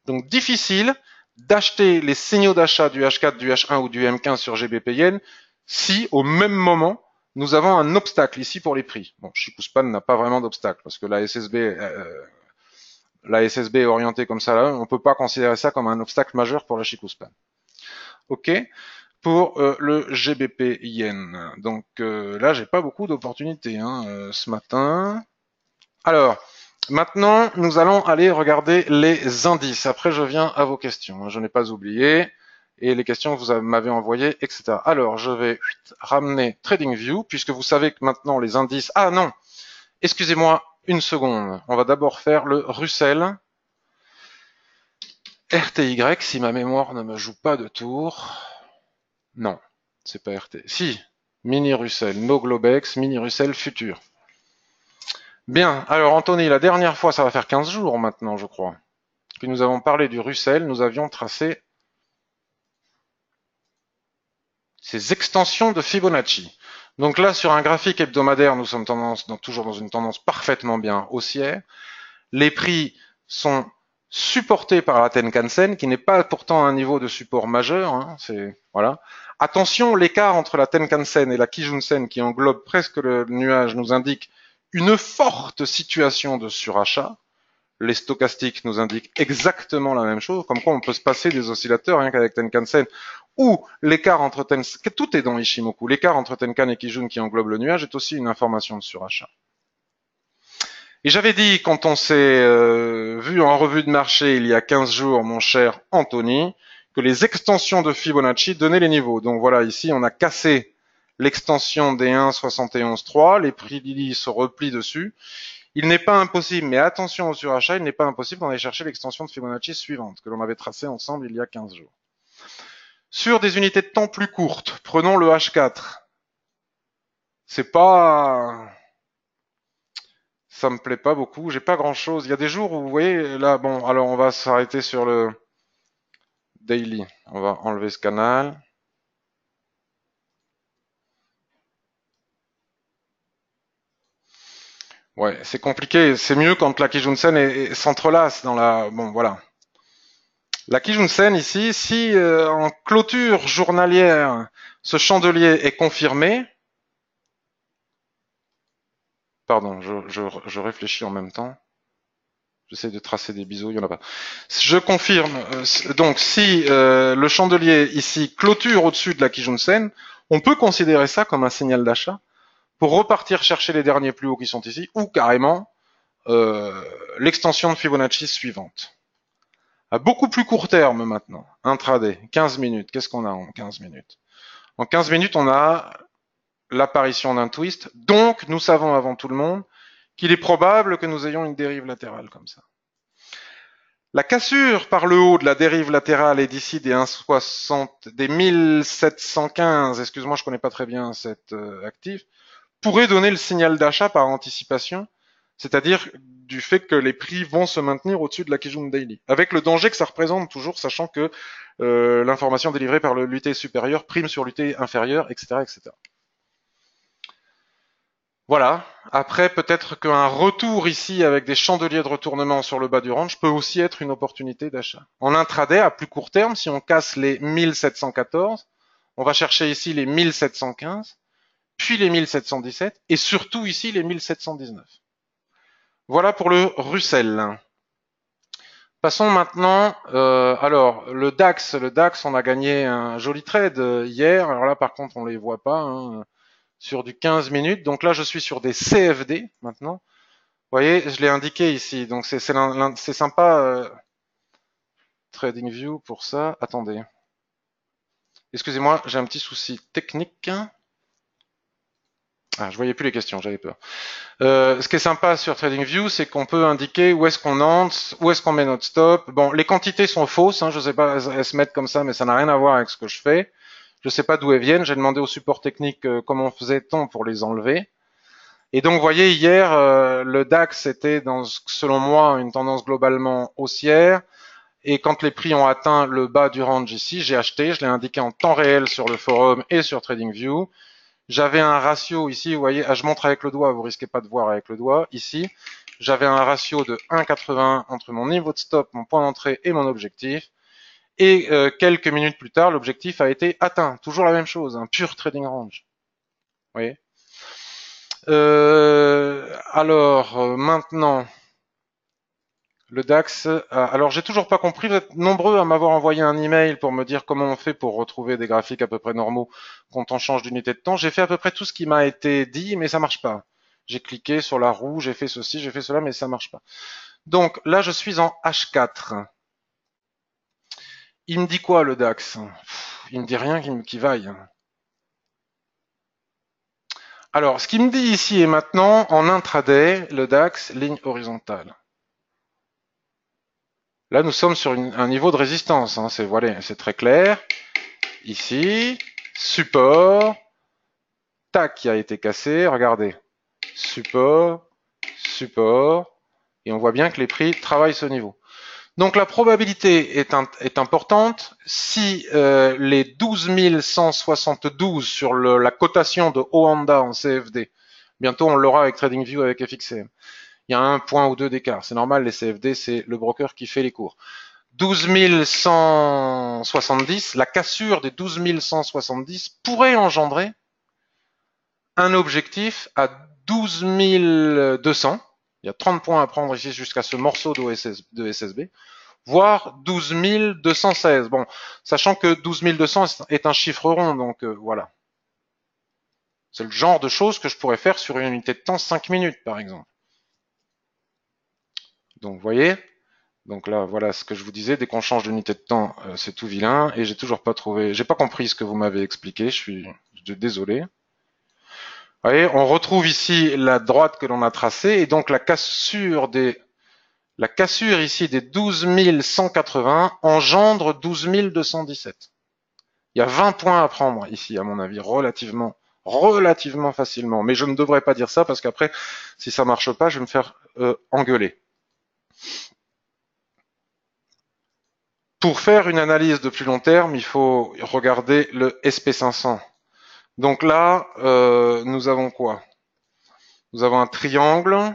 Donc difficile d'acheter les signaux d'achat du H4, du H1 ou du M15 sur GBP Yen si au même moment nous avons un obstacle ici pour les prix. Bon, Shikuspan n'a pas vraiment d'obstacle parce que la SSB est orientée comme ça là, on peut pas considérer ça comme un obstacle majeur pour la Shikuspan. Ok. Pour le GBP Yen. Donc là, j'ai pas beaucoup d'opportunités ce matin. Alors, maintenant, nous allons aller regarder les indices. Après, je viens à vos questions. Je n'ai pas oublié. Et les questions que vous m'avez envoyées, etc. Alors, je vais ramener TradingView, puisque vous savez que maintenant les indices... Ah non, excusez-moi une seconde. On va d'abord faire le Russell. RTY, si ma mémoire ne me joue pas de tour. Non, c'est pas RT. Si, Mini Russell, No Globex, Mini Russell futur. Bien, alors Anthony, la dernière fois, ça va faire 15 jours maintenant, je crois, que nous avons parlé du Russell, nous avions tracé ces extensions de Fibonacci. Donc là, sur un graphique hebdomadaire, nous sommes toujours dans une tendance parfaitement bien haussière. Les prix sont supportés par la Tenkan-sen, qui n'est pas pourtant un niveau de support majeur. Hein, voilà. Attention, l'écart entre la Tenkan-sen et la Kijun-sen, qui englobe presque le nuage, nous indique une forte situation de surachat. Les stochastiques nous indiquent exactement la même chose, comme quoi on peut se passer des oscillateurs rien qu'avec Tenkan-sen, ou l'écart entre Tenkan, tout est dans Ishimoku, l'écart entre Tenkan et Kijun qui englobe le nuage est aussi une information de surachat. Et j'avais dit, quand on s'est vu en revue de marché il y a 15 jours, mon cher Anthony, que les extensions de Fibonacci donnaient les niveaux. Donc voilà, ici on a cassé l'extension des 1,71,3, les prix Lily se replient dessus. Il n'est pas impossible, mais attention au surachat, il n'est pas impossible d'en aller chercher l'extension de Fibonacci suivante, que l'on avait tracée ensemble il y a 15 jours. Sur des unités de temps plus courtes, prenons le H4. C'est pas... Ça me plaît pas beaucoup, j'ai pas grand chose. Il y a des jours où vous voyez, là, bon, alors on va s'arrêter sur le daily. On va enlever ce canal. Ouais, c'est compliqué. C'est mieux quand la Kijun-sen s'entrelace dans la... Bon, voilà. La Kijun-sen ici, si en clôture journalière, ce chandelier est confirmé... Pardon, je réfléchis en même temps. J'essaie de tracer des biseaux, il n'y en a pas. Je confirme, donc si le chandelier ici clôture au-dessus de la Kijun-sen, on peut considérer ça comme un signal d'achat pour repartir chercher les derniers plus hauts qui sont ici, ou carrément l'extension de Fibonacci suivante. À beaucoup plus court terme maintenant, intraday, 15 minutes, qu'est-ce qu'on a en 15 minutes? En 15 minutes, on a l'apparition d'un twist, donc nous savons avant tout le monde qu'il est probable que nous ayons une dérive latérale comme ça. La cassure par le haut de la dérive latérale est d'ici des 1,60, des 1715, excuse-moi, je connais pas très bien cette active, pourrait donner le signal d'achat par anticipation, c'est-à-dire du fait que les prix vont se maintenir au-dessus de la Kijun Daily, avec le danger que ça représente toujours, sachant que l'information délivrée par l'unité supérieure prime sur l'unité inférieure, etc., etc. Voilà. Après, peut-être qu'un retour ici avec des chandeliers de retournement sur le bas du range peut aussi être une opportunité d'achat. En intraday, à plus court terme, si on casse les 1714, on va chercher ici les 1715, puis les 1717 et surtout ici les 1719. Voilà pour le Russell. Passons maintenant, alors le DAX, on a gagné un joli trade hier. Alors là, par contre, on les voit pas. Hein, sur du 15 minutes. Donc là, je suis sur des CFD maintenant. Vous voyez, je l'ai indiqué ici. Donc c'est sympa. TradingView pour ça. Attendez. Excusez-moi, j'ai un petit souci technique. Ah, je voyais plus les questions, j'avais peur. Ce qui est sympa sur TradingView, c'est qu'on peut indiquer où est-ce qu'on entre, où est-ce qu'on met notre stop. Bon, les quantités sont fausses, hein, je sais pas, elles se mettent comme ça, mais ça n'a rien à voir avec ce que je fais. Je sais pas d'où elles viennent. J'ai demandé au support technique comment faisait-on pour les enlever. Et donc, vous voyez, hier, le DAX était dans, selon moi, une tendance globalement haussière. Et quand les prix ont atteint le bas du range ici, j'ai acheté. Je l'ai indiqué en temps réel sur le forum et sur TradingView. J'avais un ratio ici, vous voyez, je montre avec le doigt, vous risquez pas de voir avec le doigt. Ici, j'avais un ratio de 1,80 entre mon niveau de stop, mon point d'entrée et mon objectif. Et quelques minutes plus tard, l'objectif a été atteint. Toujours la même chose, un pur trading range. Vous voyez. Alors, maintenant, le DAX. Alors, j'ai toujours pas compris. Vous êtes nombreux à m'avoir envoyé un email pour me dire comment on fait pour retrouver des graphiques à peu près normaux quand on change d'unité de temps. J'ai fait à peu près tout ce qui m'a été dit, mais ça marche pas. J'ai cliqué sur la roue, j'ai fait ceci, j'ai fait cela, mais ça marche pas. Donc là, je suis en H4. Il me dit quoi le DAX? Il me dit rien qui vaille. Alors, ce qu'il me dit ici et maintenant, en intraday, le DAX, ligne horizontale. Là, nous sommes sur un niveau de résistance. Hein, c'est voilà, c'est très clair. Ici, support, tac, qui a été cassé. Regardez, support, support, et on voit bien que les prix travaillent ce niveau. Donc la probabilité est importante. Si les 12 172 sur la cotation de Oanda en CFD, bientôt on l'aura avec TradingView avec FXCM. Il y a un point ou deux d'écart. C'est normal, les CFD, c'est le broker qui fait les cours. 12 170, la cassure des 12 170 pourrait engendrer un objectif à 12 200. Il y a 30 points à prendre ici jusqu'à ce morceau de SSB, voire 12 216. Bon, sachant que 12 200 est un chiffre rond, donc voilà. C'est le genre de choses que je pourrais faire sur une unité de temps 5 minutes, par exemple. Donc, vous voyez, donc là, voilà ce que je vous disais. Dès qu'on change d'unité de temps, c'est tout vilain. Et j'ai toujours pas trouvé, j'ai pas compris ce que vous m'avez expliqué. Je suis désolé. Vous voyez, on retrouve ici la droite que l'on a tracée et donc la cassure ici des 12 180 engendre 12 217. Il y a 20 points à prendre ici, à mon avis, relativement facilement. Mais je ne devrais pas dire ça parce qu'après, si ça marche pas, je vais me faire engueuler. Pour faire une analyse de plus long terme, il faut regarder le SP500. Donc là, nous avons quoi? Nous avons un triangle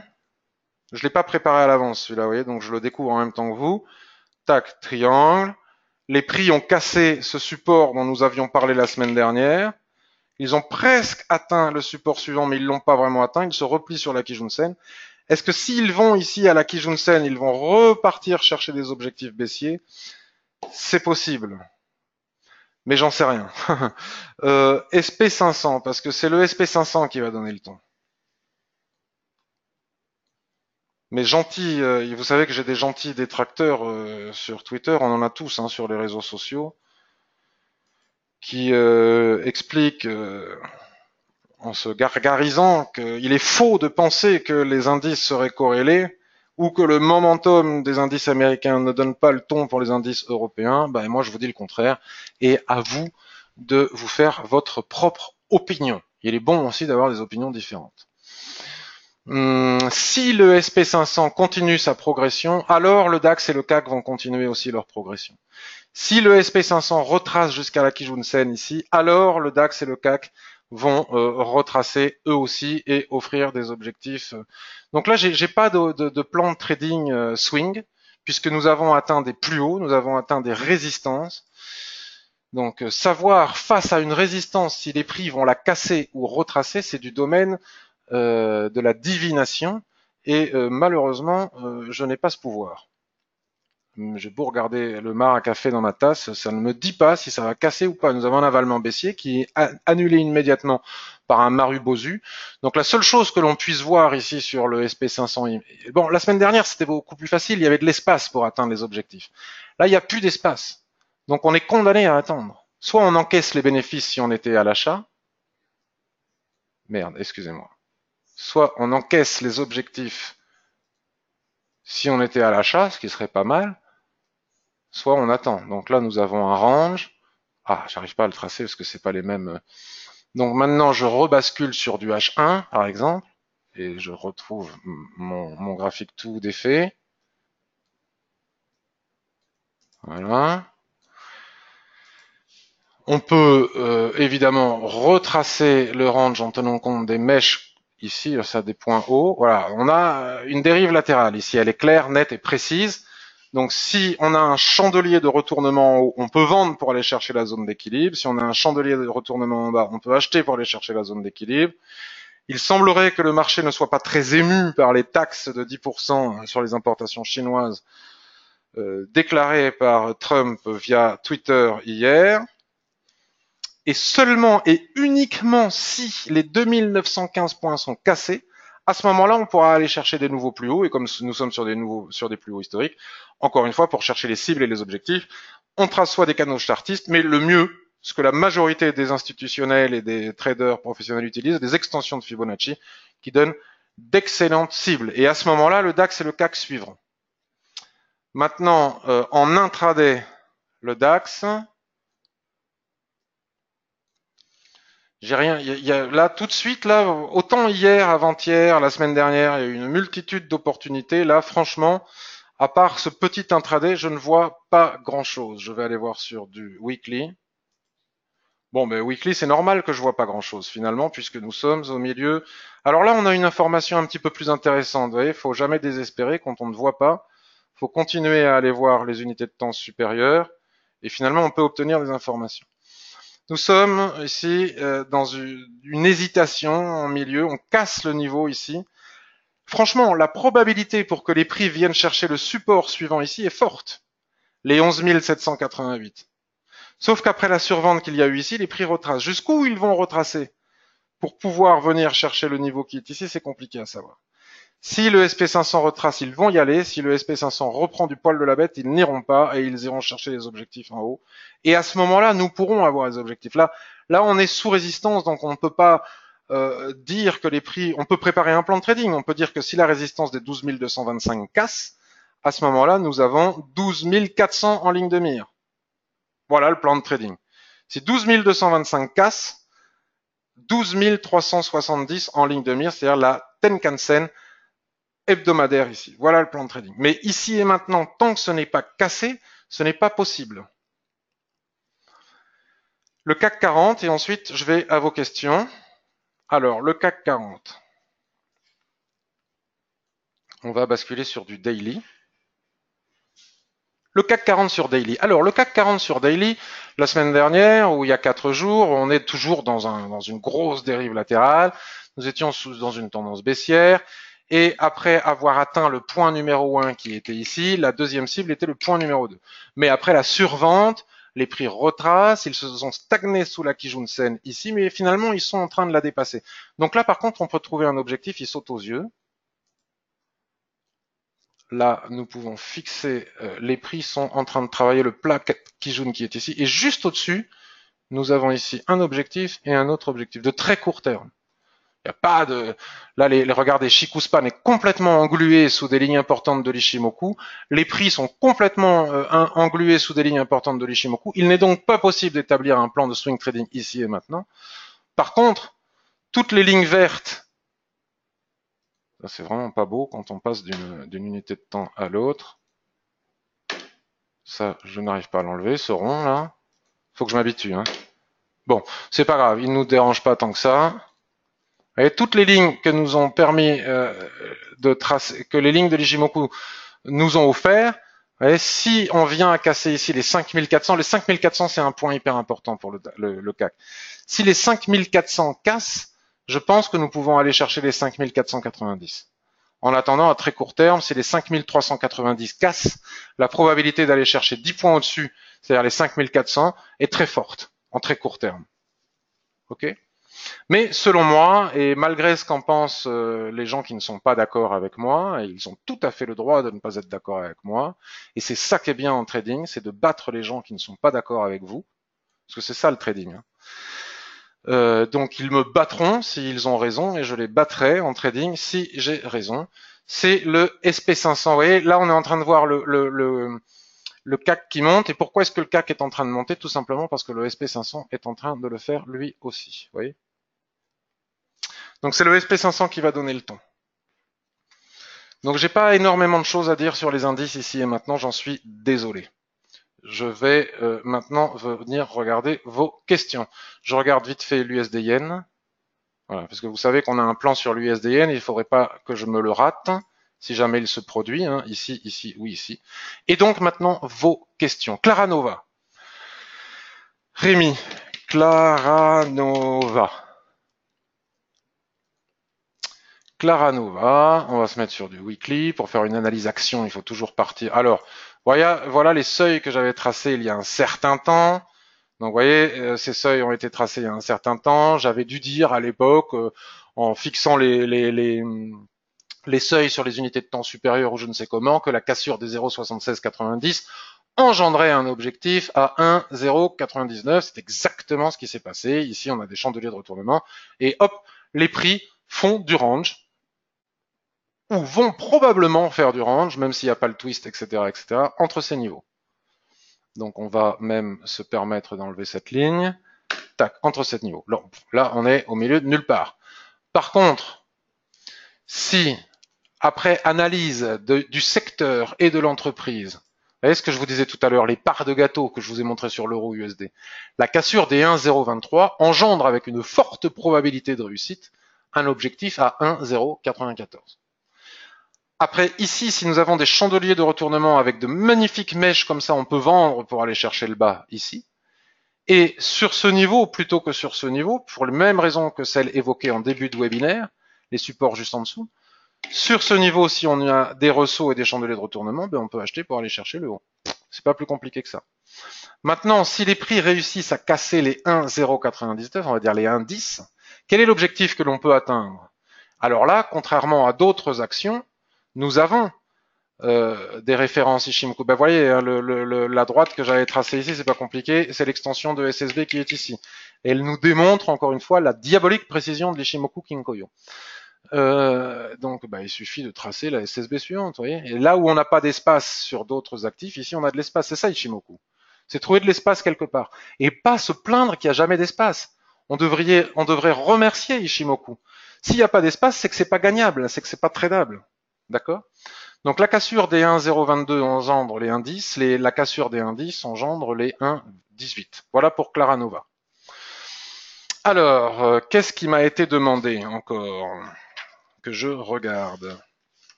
Je l'ai pas préparé à l'avance, celui-là, vous voyez, donc je le découvre en même temps que vous. Tac, triangle. Les prix ont cassé ce support dont nous avions parlé la semaine dernière. Ils ont presque atteint le support suivant, mais ils l'ont pas vraiment atteint. Ils se replient sur la Kijun-sen. Est-ce que s'ils vont ici à la Kijun-sen, ils vont repartir chercher des objectifs baissiers? C'est possible, mais j'en sais rien. SP500, parce que c'est le SP500 qui va donner le ton. Mais gentil, vous savez que j'ai des gentils détracteurs sur Twitter, on en a tous hein, sur les réseaux sociaux, qui expliquent en se gargarisant qu'il est faux de penser que les indices seraient corrélés ou que le momentum des indices américains ne donne pas le ton pour les indices européens. Ben, moi, je vous dis le contraire. Et à vous de vous faire votre propre opinion. Il est bon aussi d'avoir des opinions différentes. Si le SP500 continue sa progression, alors le DAX et le CAC vont continuer aussi leur progression. Si le SP500 retrace jusqu'à la Kijun-sen ici, alors le DAX et le CAC vont retracer eux aussi et offrir des objectifs. Donc là, j'ai pas de plan de trading swing, puisque nous avons atteint des plus hauts, nous avons atteint des résistances. Donc savoir face à une résistance si les prix vont la casser ou retracer, c'est du domaine de la divination. Et malheureusement, je n'ai pas ce pouvoir. J'ai beau regarder le mar à café dans ma tasse, ça ne me dit pas si ça va casser ou pas. Nous avons un avalement baissier qui est annulé immédiatement par un Maru Bosu. Donc la seule chose que l'on puisse voir ici sur le SP500, bon, la semaine dernière c'était beaucoup plus facile, il y avait de l'espace pour atteindre les objectifs. Là, il n'y a plus d'espace. Donc on est condamné à attendre. Soit on encaisse les bénéfices si on était à l'achat. Merde, excusez-moi. Soit on encaisse les objectifs si on était à l'achat, ce qui serait pas mal, soit on attend. Donc là, nous avons un range. Ah, j'arrive pas à le tracer parce que c'est pas les mêmes. Donc maintenant, je rebascule sur du H1, par exemple, et je retrouve mon graphique tout défait. Voilà. On peut évidemment retracer le range en tenant compte des mèches ici, ça des points hauts. Voilà, on a une dérive latérale ici, elle est claire, nette et précise. Donc si on a un chandelier de retournement en haut, on peut vendre pour aller chercher la zone d'équilibre. Si on a un chandelier de retournement en bas, on peut acheter pour aller chercher la zone d'équilibre. Il semblerait que le marché ne soit pas très ému par les taxes de 10% sur les importations chinoises déclarées par Trump via Twitter hier. Et seulement et uniquement si les 2915 points sont cassés, à ce moment-là, on pourra aller chercher des nouveaux plus hauts. Et comme nous sommes sur des plus hauts historiques, encore une fois, pour chercher les cibles et les objectifs, on trace soit des canaux chartistes, mais le mieux, ce que la majorité des institutionnels et des traders professionnels utilisent, des extensions de Fibonacci qui donnent d'excellentes cibles. Et à ce moment-là, le DAX et le CAC suivront. Maintenant, en intraday, le DAX, j'ai rien. Là tout de suite, là, autant hier, avant-hier, la semaine dernière, il y a eu une multitude d'opportunités. Là, franchement, à part ce petit intraday, je ne vois pas grand-chose. Je vais aller voir sur du weekly. Bon, mais weekly, c'est normal que je vois pas grand-chose finalement, puisque nous sommes au milieu. Alors là, on a une information un petit peu plus intéressante. Vous voyez, faut jamais désespérer quand on ne voit pas. Faut continuer à aller voir les unités de temps supérieures, et finalement, on peut obtenir des informations. Nous sommes ici dans une hésitation en milieu, on casse le niveau ici. Franchement, la probabilité pour que les prix viennent chercher le support suivant ici est forte, les 11 788. Sauf qu'après la survente qu'il y a eu ici, les prix retracent. Jusqu'où ils vont retracer pour pouvoir venir chercher le niveau qui est ici, c'est compliqué à savoir. Si le SP500 retrace, ils vont y aller. Si le SP500 reprend du poil de la bête, ils n'iront pas et ils iront chercher les objectifs en haut. Et à ce moment-là, nous pourrons avoir les objectifs. Là, on est sous résistance, donc on ne peut pas dire que les prix... On peut préparer un plan de trading. On peut dire que si la résistance des 12 225 casse, à ce moment-là, nous avons 12 400 en ligne de mire. Voilà le plan de trading. Si 12 225 casse, 12 370 en ligne de mire, c'est-à-dire la Tenkan-sen hebdomadaire ici. Voilà le plan de trading. Mais ici et maintenant, tant que ce n'est pas cassé, ce n'est pas possible. Le CAC 40, et ensuite je vais à vos questions. Alors, le CAC 40. On va basculer sur du daily. Le CAC 40 sur daily. Alors, le CAC 40 sur daily, la semaine dernière, ou il y a 4 jours, on est toujours dans une grosse dérive latérale. Nous étions dans une tendance baissière. Et après avoir atteint le point numéro 1 qui était ici, la deuxième cible était le point numéro 2. Mais après la survente, les prix retracent, ils se sont stagnés sous la Kijun-sen ici, mais finalement, ils sont en train de la dépasser. Donc là, par contre, on peut trouver un objectif, il saute aux yeux. Là, nous pouvons fixer, les prix sont en train de travailler le plat Kijun qui est ici. Et juste au-dessus, nous avons ici un objectif et un autre objectif de très court terme. Il n'y a pas de... Là, regardez, Shikuspan est complètement englué sous des lignes importantes de l'Ishimoku. Les prix sont complètement englués sous des lignes importantes de l'Ishimoku. Il n'est donc pas possible d'établir un plan de swing trading ici et maintenant. Par contre, toutes les lignes vertes, ça c'est vraiment pas beau quand on passe d'une unité de temps à l'autre. Ça, je n'arrive pas à l'enlever, ce rond là. Faut que je m'habitue. Hein. Bon, c'est pas grave, il nous dérange pas tant que ça. Et toutes les lignes que nous ont permis de tracer, que les lignes de l'Ijimoku nous ont offert, si on vient à casser ici les 5400 c'est un point hyper important pour le CAC. Si les 5400 cassent, je pense que nous pouvons aller chercher les 5490. En attendant, à très court terme, si les 5390 cassent, la probabilité d'aller chercher 10 points au-dessus, c'est-à-dire les 5400, est très forte, en très court terme. Ok ? Mais selon moi, et malgré ce qu'en pensent les gens qui ne sont pas d'accord avec moi, et ils ont tout à fait le droit de ne pas être d'accord avec moi, et c'est ça qui est bien en trading, c'est de battre les gens qui ne sont pas d'accord avec vous, parce que c'est ça le trading. Hein. Donc ils me battront s'ils ont raison, et je les battrai en trading si j'ai raison. C'est le SP500. Vous voyez, là on est en train de voir le CAC qui monte. Et pourquoi est-ce que le CAC est en train de monter? Tout simplement parce que le SP500 est en train de le faire lui aussi. Vous voyez? Donc c'est le SP500 qui va donner le ton. Donc j'ai pas énormément de choses à dire sur les indices ici et maintenant, j'en suis désolé. Je vais maintenant venir regarder vos questions. Je regarde vite fait l'USD Yen. Voilà, parce que vous savez qu'on a un plan sur l'USD Yen, il ne faudrait pas que je me le rate, si jamais il se produit, hein, ici, ici ou ici. Et donc maintenant, vos questions. Claranova. Rémi, Claranova. Claranova, on va se mettre sur du weekly. Pour faire une analyse action, il faut toujours partir. Alors, voilà les seuils que j'avais tracés il y a un certain temps. Donc, vous voyez, ces seuils ont été tracés il y a un certain temps. J'avais dû dire à l'époque, en fixant les seuils sur les unités de temps supérieures ou je ne sais comment, que la cassure des 0,7690 engendrait un objectif à 1,099. C'est exactement ce qui s'est passé. Ici, on a des chandeliers de retournement. Et hop, les prix font du range ou vont probablement faire du range, même s'il n'y a pas le twist, etc., entre ces niveaux. Donc on va même se permettre d'enlever cette ligne. Tac, entre ces niveaux. Là, on est au milieu de nulle part. Par contre, si, après analyse du secteur et de l'entreprise, vous voyez ce que je vous disais tout à l'heure, les parts de gâteau que je vous ai montré sur l'euro USD, la cassure des 1,023 engendre avec une forte probabilité de réussite un objectif à 1,094. Après, ici, si nous avons des chandeliers de retournement avec de magnifiques mèches comme ça, on peut vendre pour aller chercher le bas ici. Et sur ce niveau, plutôt que sur ce niveau, pour les mêmes raisons que celles évoquées en début de webinaire, les supports juste en dessous, sur ce niveau, si on a des ressauts et des chandeliers de retournement, ben on peut acheter pour aller chercher le haut. C'est pas plus compliqué que ça. Maintenant, si les prix réussissent à casser les 1,099, on va dire les 1,10, quel est l'objectif que l'on peut atteindre? Alors là, contrairement à d'autres actions, nous avons des références Ishimoku. Ben, vous voyez, hein, la droite que j'avais tracée ici, c'est pas compliqué, c'est l'extension de SSB qui est ici. Et elle nous démontre encore une fois la diabolique précision de l'Ishimoku Kinkoyo. Donc il suffit de tracer la SSB suivante, vous voyez. Et là où on n'a pas d'espace sur d'autres actifs, ici on a de l'espace. C'est ça Ishimoku. C'est trouver de l'espace quelque part. Et pas se plaindre qu'il n'y a jamais d'espace. On devrait remercier Ishimoku. S'il n'y a pas d'espace, c'est que c'est pas gagnable, c'est que c'est pas tradable. D'accord? Donc la cassure des 1,022 engendre les 1,10, la cassure des 1,10 engendre les 1,18. Voilà pour Claranova. Alors, qu'est-ce qui m'a été demandé encore que je regarde?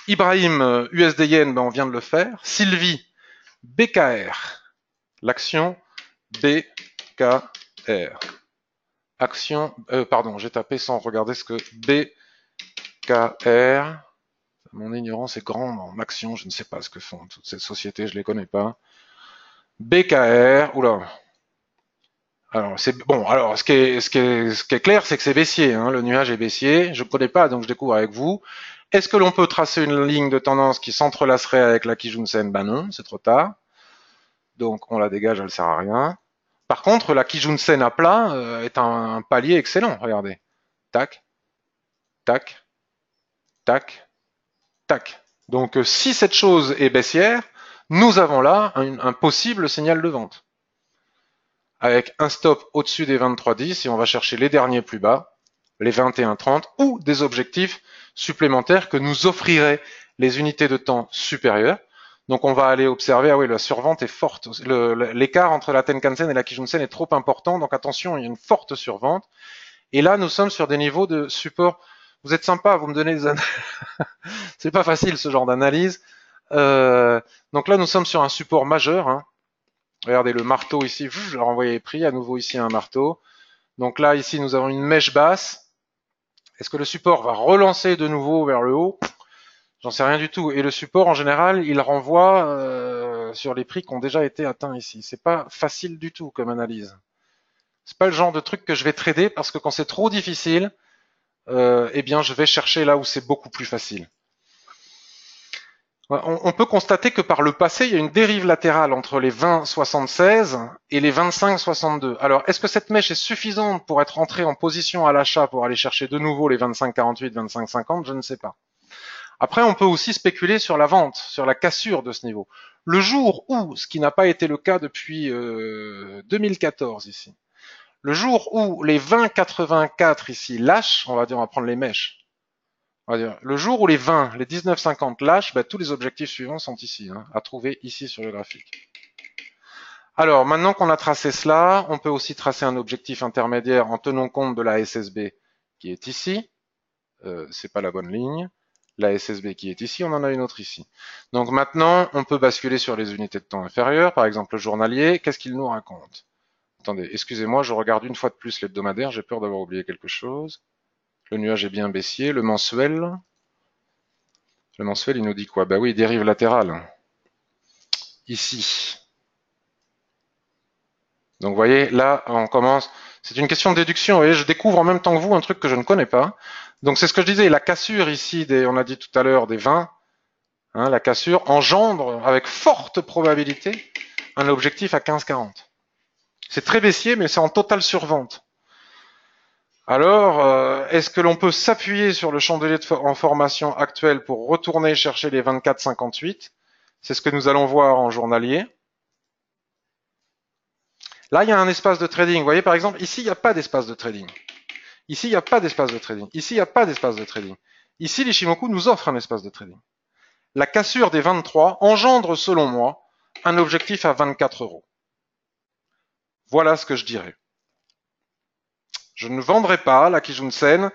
Ibrahim, USD Yen, ben on vient de le faire. Sylvie, BKR. L'action BKR. Action, pardon, j'ai tapé sans regarder ce que BKR. Mon ignorance est grande en actions, je ne sais pas ce que font toutes ces sociétés, je ne les connais pas. BKR, oula. Alors, c'est bon. Alors, ce qui est clair, c'est que c'est baissier. Hein, le nuage est baissier. Je ne connais pas, donc je découvre avec vous. Est-ce que l'on peut tracer une ligne de tendance qui s'entrelacerait avec la Kijun-sen? Ben non, c'est trop tard. Donc, on la dégage, elle sert à rien. Par contre, la Kijun-sen à plat est un palier excellent. Regardez. Tac, tac, tac, tac. Donc, si cette chose est baissière, nous avons là un possible signal de vente. Avec un stop au-dessus des 23,10 et on va chercher les derniers plus bas, les 21,30 ou des objectifs supplémentaires que nous offriraient les unités de temps supérieures. Donc on va aller observer, ah oui, la survente est forte. L'écart entre la Tenkan-sen et la Kijun-sen est trop important, donc attention, il y a une forte survente. Et là, nous sommes sur des niveaux de support. Vous êtes sympa, vous me donnez des analyses. C'est pas facile ce genre d'analyse. Donc là, nous sommes sur un support majeur. Hein. Regardez le marteau ici, je l'ai renvoyé pris, à nouveau ici un marteau. Donc là, ici, nous avons une mèche basse. Est-ce que le support va relancer de nouveau vers le haut? J'en sais rien du tout. Et le support, en général, il renvoie sur les prix qui ont déjà été atteints ici. C'est pas facile du tout comme analyse. C'est pas le genre de truc que je vais trader parce que quand c'est trop difficile, eh bien, je vais chercher là où c'est beaucoup plus facile. On peut constater que par le passé, il y a une dérive latérale entre les 20,76 et les 25,62. Alors, est-ce que cette mèche est suffisante pour être entrée en position à l'achat pour aller chercher de nouveau les 25,48, 25,50? Je ne sais pas. Après, on peut aussi spéculer sur la vente, sur la cassure de ce niveau. Le jour où, ce qui n'a pas été le cas depuis 2014 ici, le jour où les 20,84 ici lâchent, on va dire, on va prendre les mèches, on va dire, le jour où les 20, les 19,50 lâchent, ben, tous les objectifs suivants sont ici, hein, à trouver ici sur le graphique. Alors, maintenant qu'on a tracé cela, on peut aussi tracer un objectif intermédiaire en tenant compte de la SSB qui est ici. C'est pas la bonne ligne. La SSB qui est ici, on en a une autre ici. Donc maintenant, on peut basculer sur les unités de temps inférieures, par exemple le journalier. Qu'est-ce qu'il nous raconte? Attendez, excusez-moi, je regarde une fois de plus l'hebdomadaire, j'ai peur d'avoir oublié quelque chose. Le nuage est bien baissier. Le mensuel, il nous dit quoi? Bah oui, dérive latérale. Ici. Donc vous voyez, là, on commence. C'est une question de déduction. Vous voyez, je découvre en même temps que vous un truc que je ne connais pas. Donc c'est ce que je disais, la cassure ici, on a dit tout à l'heure, des 20, hein, la cassure engendre avec forte probabilité un objectif à 15,40. C'est très baissier, mais c'est en totale survente. Alors, est-ce que l'on peut s'appuyer sur le chandelier en formation actuel pour retourner chercher les 24,58? C'est ce que nous allons voir en journalier. Là, il y a un espace de trading. Vous voyez, par exemple, ici, il n'y a pas d'espace de trading. Ici, il n'y a pas d'espace de trading. Ici, il n'y a pas d'espace de trading. Ici, l'Ishimoku nous offre un espace de trading. La cassure des 23 engendre, selon moi, un objectif à 24 euros. Voilà ce que je dirais. Je ne vendrai pas la Kijun-sen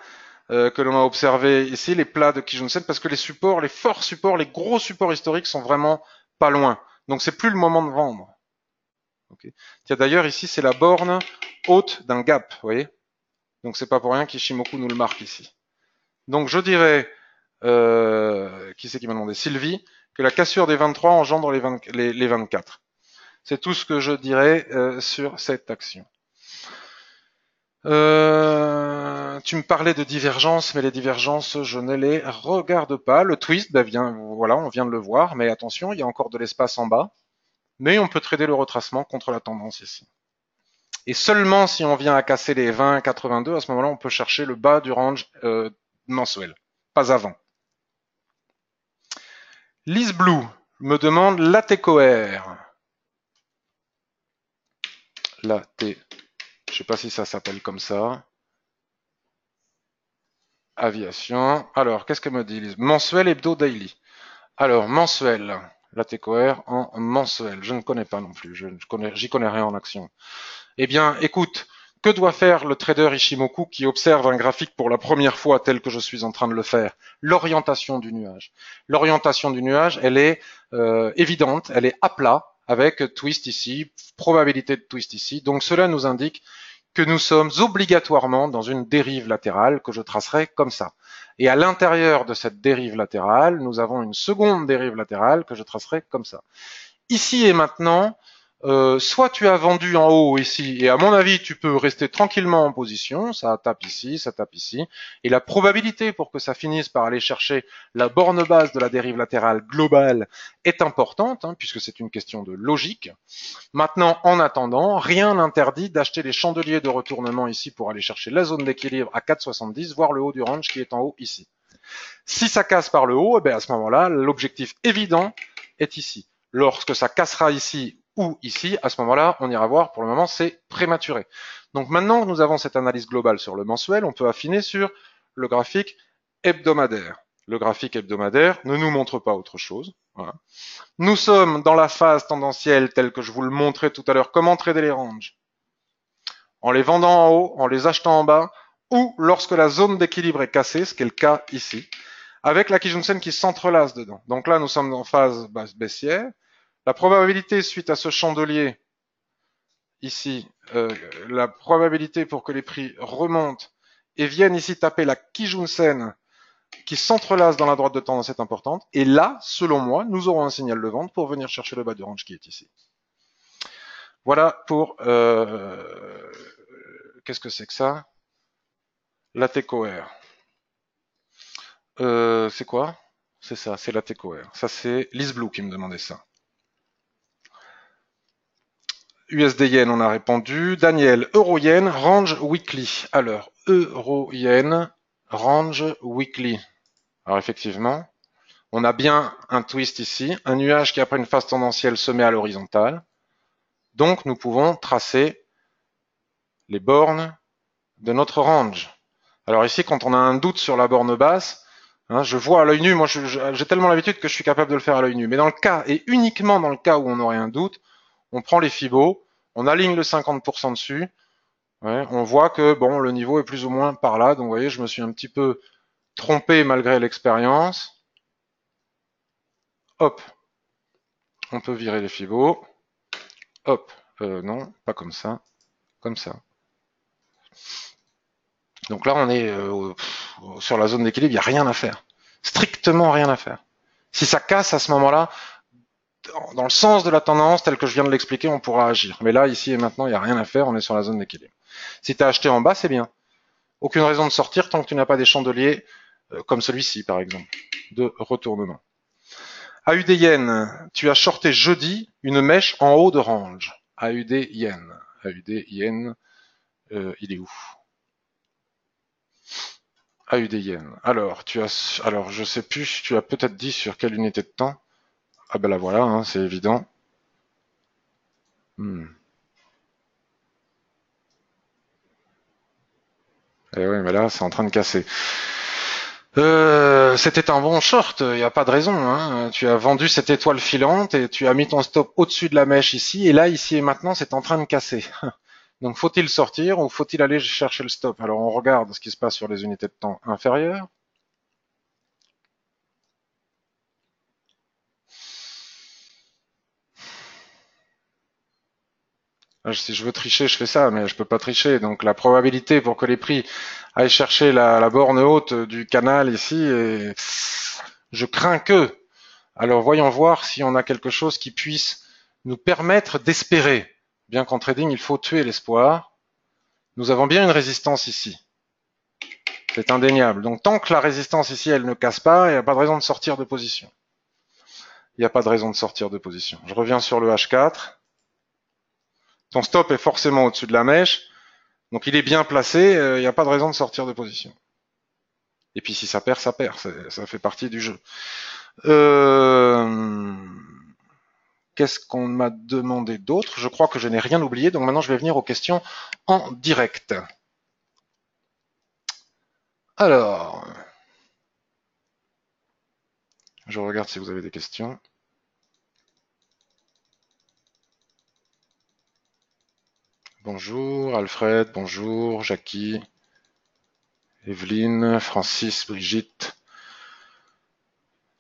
que l'on a observé ici, les plats de Kijun-sen, parce que les supports, les forts supports, les gros supports historiques sont vraiment pas loin. Donc c'est plus le moment de vendre. Okay. Tiens, d'ailleurs, ici, c'est la borne haute d'un gap, vous voyez. Donc c'est pas pour rien qu'Ishimoku nous le marque ici. Donc je dirais, qui c'est qui m'a demandé? Sylvie, que la cassure des 23 engendre les 24. C'est tout ce que je dirais sur cette action. Tu me parlais de divergences, mais les divergences, je ne les regarde pas. Le twist, ben voilà, on vient de le voir, mais attention, il y a encore de l'espace en bas. Mais on peut trader le retracement contre la tendance ici. Et seulement si on vient à casser les 20,82, à ce moment-là, on peut chercher le bas du range mensuel, pas avant. Lise Blue me demande l'ATCOR. L'AT, je sais pas si ça s'appelle comme ça. Aviation. Alors, qu'est-ce qu'elle me dit, Lise? Mensuel, hebdo, daily. Alors, mensuel. L'ATCOR en mensuel. Je ne connais pas non plus. J'y connais rien en action. Eh bien, écoute, Que doit faire le trader Ishimoku qui observe un graphique pour la première fois tel que je suis en train de le faire? L'orientation du nuage. L'orientation du nuage, elle est évidente, elle est à plat, avec twist ici, probabilité de twist ici. Donc cela nous indique que nous sommes obligatoirement dans une dérive latérale que je tracerai comme ça. Et à l'intérieur de cette dérive latérale, nous avons une seconde dérive latérale que je tracerai comme ça. Ici et maintenant, soit tu as vendu en haut ici, et à mon avis, tu peux rester tranquillement en position, ça tape ici, et la probabilité pour que ça finisse par aller chercher la borne basse de la dérive latérale globale est importante, hein, puisque c'est une question de logique. Maintenant, en attendant, rien n'interdit d'acheter les chandeliers de retournement ici pour aller chercher la zone d'équilibre à 4,70, voire le haut du range qui est en haut ici. Si ça casse par le haut, eh bien à ce moment-là, l'objectif évident est ici. Lorsque ça cassera ici ou ici, à ce moment-là, on ira voir. Pour le moment, c'est prématuré. Donc maintenant que nous avons cette analyse globale sur le mensuel, on peut affiner sur le graphique hebdomadaire. Le graphique hebdomadaire ne nous montre pas autre chose. Voilà. Nous sommes dans la phase tendancielle telle que je vous le montrais tout à l'heure. Comment trader les ranges? En les vendant en haut, en les achetant en bas, ou lorsque la zone d'équilibre est cassée, ce qui est le cas ici, avec la Kijun-sen qui s'entrelace dedans. Donc là, nous sommes en phase baissière. La probabilité suite à ce chandelier ici, la probabilité pour que les prix remontent et viennent ici taper la Kijun-sen qui s'entrelace dans la droite de tendance est importante. Et là, selon moi, nous aurons un signal de vente pour venir chercher le bas du range qui est ici. Voilà pour... qu'est-ce que c'est que ça? La TCOR. C'est quoi? C'est ça, c'est la TCOR. Ça, c'est Liz Blue qui me demandait ça. USD Yen, on a répondu. Daniel, Euro Yen, range weekly. Alors, Euro Yen, range weekly. Alors, effectivement, on a bien un twist ici, un nuage qui, après une phase tendancielle, se met à l'horizontale. Donc, nous pouvons tracer les bornes de notre range. Alors ici, quand on a un doute sur la borne basse, hein, je vois à l'œil nu, moi j'ai tellement l'habitude que je suis capable de le faire à l'œil nu. Mais dans le cas, et uniquement dans le cas où on aurait un doute, on prend les fibos, on aligne le 50% dessus, ouais, on voit que bon, le niveau est plus ou moins par là. Donc vous voyez, je me suis un petit peu trompé malgré l'expérience. Hop, on peut virer les fibos. Hop, non, pas comme ça, comme ça. Donc là, on est sur la zone d'équilibre, il n'y a rien à faire. Strictement rien à faire. Si ça casse à ce moment-là, dans le sens de la tendance, tel que je viens de l'expliquer, on pourra agir. Mais là, ici et maintenant, il n'y a rien à faire, on est sur la zone d'équilibre. Si tu as acheté en bas, c'est bien. Aucune raison de sortir tant que tu n'as pas des chandeliers comme celui-ci, par exemple, de retournement. AUD Yen, tu as shorté jeudi une mèche en haut de range. AUD Yen. AUD Yen, il est où? AUD Yen. Alors, je sais plus, tu as peut-être dit sur quelle unité de temps. Ah ben la voilà, hein, c'est évident. Et oui, mais là, c'est en train de casser. C'était un bon short, il n'y a pas de raison. Hein. Tu as vendu cette étoile filante et tu as mis ton stop au-dessus de la mèche ici. Et là, ici et maintenant, c'est en train de casser. Donc, faut-il sortir ou faut-il aller chercher le stop? Alors, on regarde ce qui se passe sur les unités de temps inférieures. Si je veux tricher, je fais ça, mais je peux pas tricher. Donc la probabilité pour que les prix aillent chercher la borne haute du canal ici, je crains que. Alors voyons voir si on a quelque chose qui puisse nous permettre d'espérer. Bien qu'en trading, il faut tuer l'espoir. Nous avons bien une résistance ici. C'est indéniable. Donc tant que la résistance ici, elle ne casse pas, il n'y a pas de raison de sortir de position. Il n'y a pas de raison de sortir de position. Je reviens sur le H4. Ton stop est forcément au-dessus de la mèche. Donc il est bien placé, il n'y a pas de raison de sortir de position. Et puis si ça perd, ça perd, ça fait partie du jeu. Qu'est-ce qu'on m'a demandé d'autre? Je crois que je n'ai rien oublié, donc maintenant je vais venir aux questions en direct. Alors, je regarde si vous avez des questions. bonjour. Alfred, bonjour. Jackie, Evelyne, Francis, Brigitte.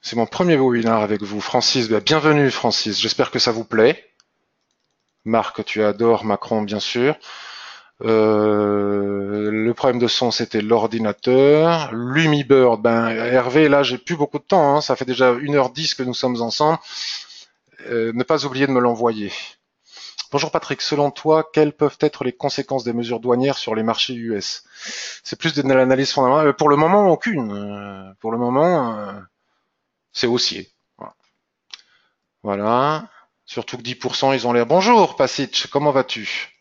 C'est mon premier webinaire avec vous. Francis, bienvenue Francis. J'espère que ça vous plaît. Marc, tu adores Macron, bien sûr. Le problème de son, c'était l'ordinateur. Lumibird, Hervé, là, j'ai plus beaucoup de temps. Hein. Ça fait déjà 1h10 que nous sommes ensemble. Ne pas oublier de me l'envoyer. Bonjour Patrick, selon toi, quelles peuvent être les conséquences des mesures douanières sur les marchés US? C'est plus de l'analyse fondamentale. Pour le moment, aucune. Pour le moment, c'est haussier. Voilà. Surtout que 10%, ils ont l'air. Bonjour Pasic, comment vas-tu?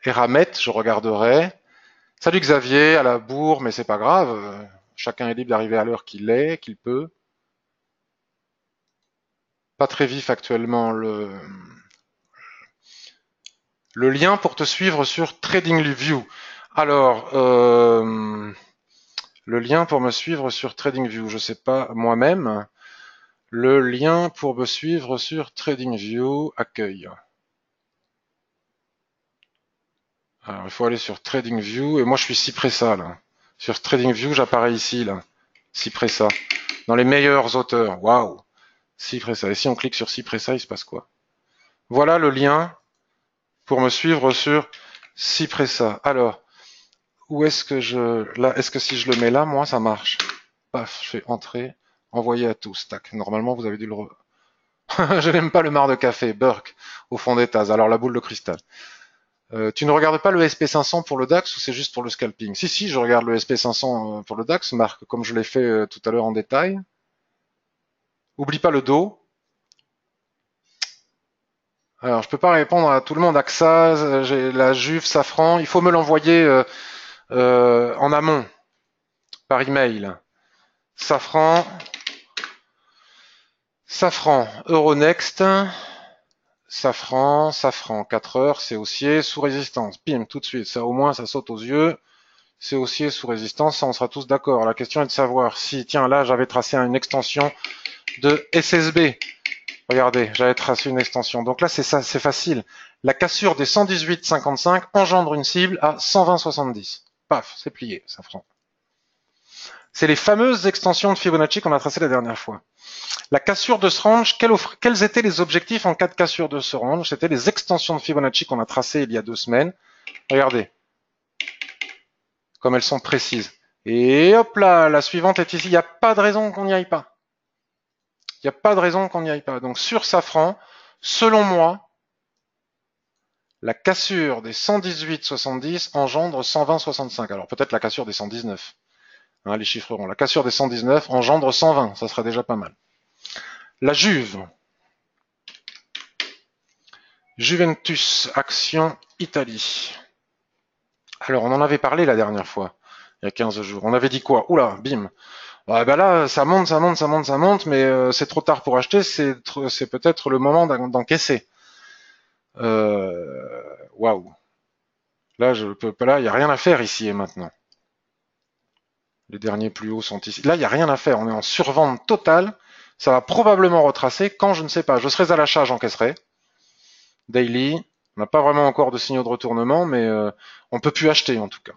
Eramet, je regarderai. Salut Xavier, à la bourre, mais c'est pas grave. Chacun est libre d'arriver à l'heure qu'il peut. Pas très vif actuellement le lien pour te suivre sur TradingView. Alors, le lien pour me suivre sur TradingView, je sais pas moi-même. Le lien pour me suivre sur TradingView, accueil. Alors, il faut aller sur TradingView, et moi je suis Cypressa là. Sur TradingView, j'apparais ici là. Cypressa. Dans les meilleurs auteurs. Waouh. Cypressa. Et si on clique sur Cypressa, il se passe quoi? Voilà le lien pour me suivre sur Cypressa. Alors, où est-ce que là, est-ce que si je le mets là, moi, ça marche? Paf, je fais entrer, envoyer à tous. Tac. Normalement, vous avez dû le Je n'aime pas le marc de café, Burke, au fond des tasses. Alors, la boule de cristal. Tu ne regardes pas le SP500 pour le DAX ou c'est juste pour le scalping? Si, je regarde le SP500 pour le DAX, Marc, comme je l'ai fait tout à l'heure en détail. Oublie pas le dos. Alors, je peux pas répondre à tout le monde. AXA, j'ai la Juve, Safran. Il faut me l'envoyer en amont, par email. Safran, Euronext, Safran, 4 heures, c'est haussier, sous résistance. Bim, tout de suite. Ça, au moins, ça saute aux yeux. C'est haussier, sous résistance. Ça, on sera tous d'accord. La question est de savoir si, tiens, là, j'avais tracé une extension de SSB. Regardez, j'avais tracé une extension. Donc là, c'est ça, c'est facile. La cassure des 118,55 engendre une cible à 120,70. Paf, c'est plié, Safran. C'est les fameuses extensions de Fibonacci qu'on a tracées la dernière fois. La cassure de ce range, quels étaient les objectifs en cas de cassure de ce range? C'était les extensions de Fibonacci qu'on a tracées il y a 2 semaines. Regardez, comme elles sont précises. Et hop là, la suivante est ici. Il n'y a pas de raison qu'on n'y aille pas. Il n'y a pas de raison qu'on n'y aille pas. Donc sur Safran, selon moi, la cassure des 118,70 engendre 120,65. Alors peut-être la cassure des 119. Hein, les chiffreront. La cassure des 119 engendre 120. Ça serait déjà pas mal. La Juve. Juventus, action Italie. Alors on en avait parlé la dernière fois, il y a 15 jours. On avait dit quoi? Oula, bim. Là, ça monte, mais c'est trop tard pour acheter, c'est peut-être le moment d'encaisser. Waouh. Là, il n'y a rien à faire ici et maintenant. Les derniers plus hauts sont ici. Là, il n'y a rien à faire, on est en survente totale. Ça va probablement retracer quand je ne sais pas. Je serai à l'achat, j'encaisserai. Daily, on n'a pas vraiment encore de signaux de retournement, mais on peut plus acheter en tout cas.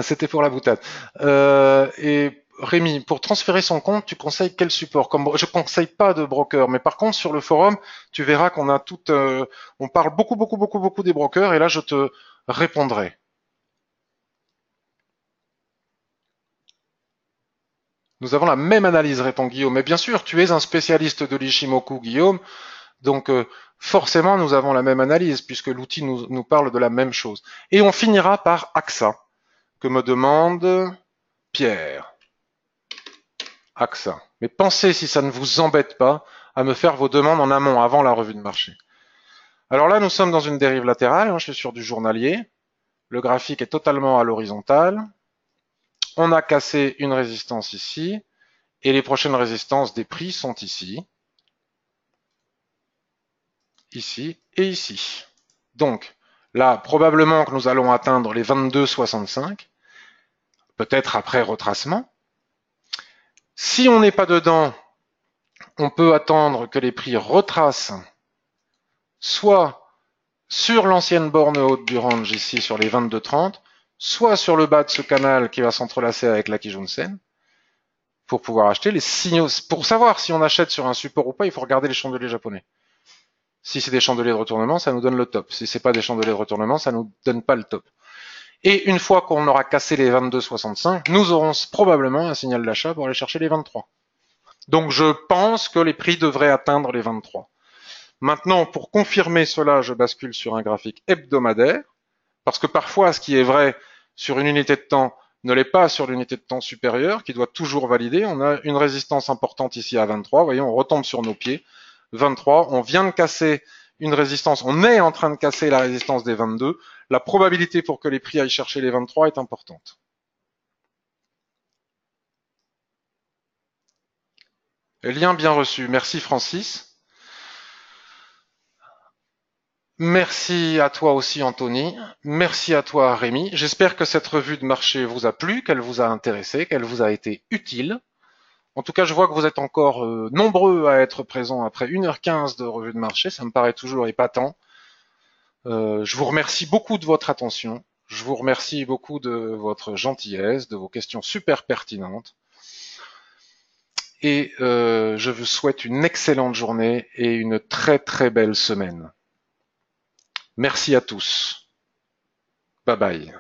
C'était pour la boutade. Et Rémi, pour transférer son compte, tu conseilles quel support? Je conseille pas de broker, mais par contre sur le forum, tu verras qu'on a on parle beaucoup des brokers, et là je te répondrai. Nous avons la même analyse, répond Guillaume. Mais bien sûr, tu es un spécialiste de l'Ishimoku, Guillaume. Donc forcément, nous avons la même analyse, puisque l'outil nous parle de la même chose. Et on finira par AXA, que me demande Pierre. AXA. Mais pensez, si ça ne vous embête pas, à me faire vos demandes en amont, avant la revue de marché. Alors là, nous sommes dans une dérive latérale. Je suis sur du journalier. Le graphique est totalement à l'horizontale. On a cassé une résistance ici. Et les prochaines résistances des prix sont ici. Ici et ici. Donc, là, probablement que nous allons atteindre les 22,65, peut-être après retracement. Si on n'est pas dedans, on peut attendre que les prix retracent soit sur l'ancienne borne haute du range ici sur les 22,30, soit sur le bas de ce canal qui va s'entrelacer avec la Kijun-sen, pour pouvoir acheter les signaux. Pour savoir si on achète sur un support ou pas, il faut regarder les chandeliers japonais. Si c'est des chandeliers de retournement, ça nous donne le top. Si c'est pas des chandeliers de retournement, ça nous donne pas le top. Et une fois qu'on aura cassé les 22,65, nous aurons probablement un signal d'achat pour aller chercher les 23. Donc je pense que les prix devraient atteindre les 23. Maintenant, pour confirmer cela, je bascule sur un graphique hebdomadaire, parce que parfois, ce qui est vrai sur une unité de temps ne l'est pas sur l'unité de temps supérieure, qui doit toujours valider. On a une résistance importante ici à 23. Vous voyez, on retombe sur nos pieds. 23, on vient de casser une résistance, on est en train de casser la résistance des 22. La probabilité pour que les prix aillent chercher les 23 est importante. Lien bien reçu. Merci Francis. Merci à toi aussi Anthony. Merci à toi Rémi. J'espère que cette revue de marché vous a plu, qu'elle vous a intéressé, qu'elle vous a été utile. En tout cas, je vois que vous êtes encore nombreux à être présents après 1h15 de revue de marché. Ça me paraît toujours épatant. Je vous remercie beaucoup de votre attention. Je vous remercie beaucoup de votre gentillesse, de vos questions super pertinentes. Et je vous souhaite une excellente journée et une très très belle semaine. Merci à tous. Bye bye.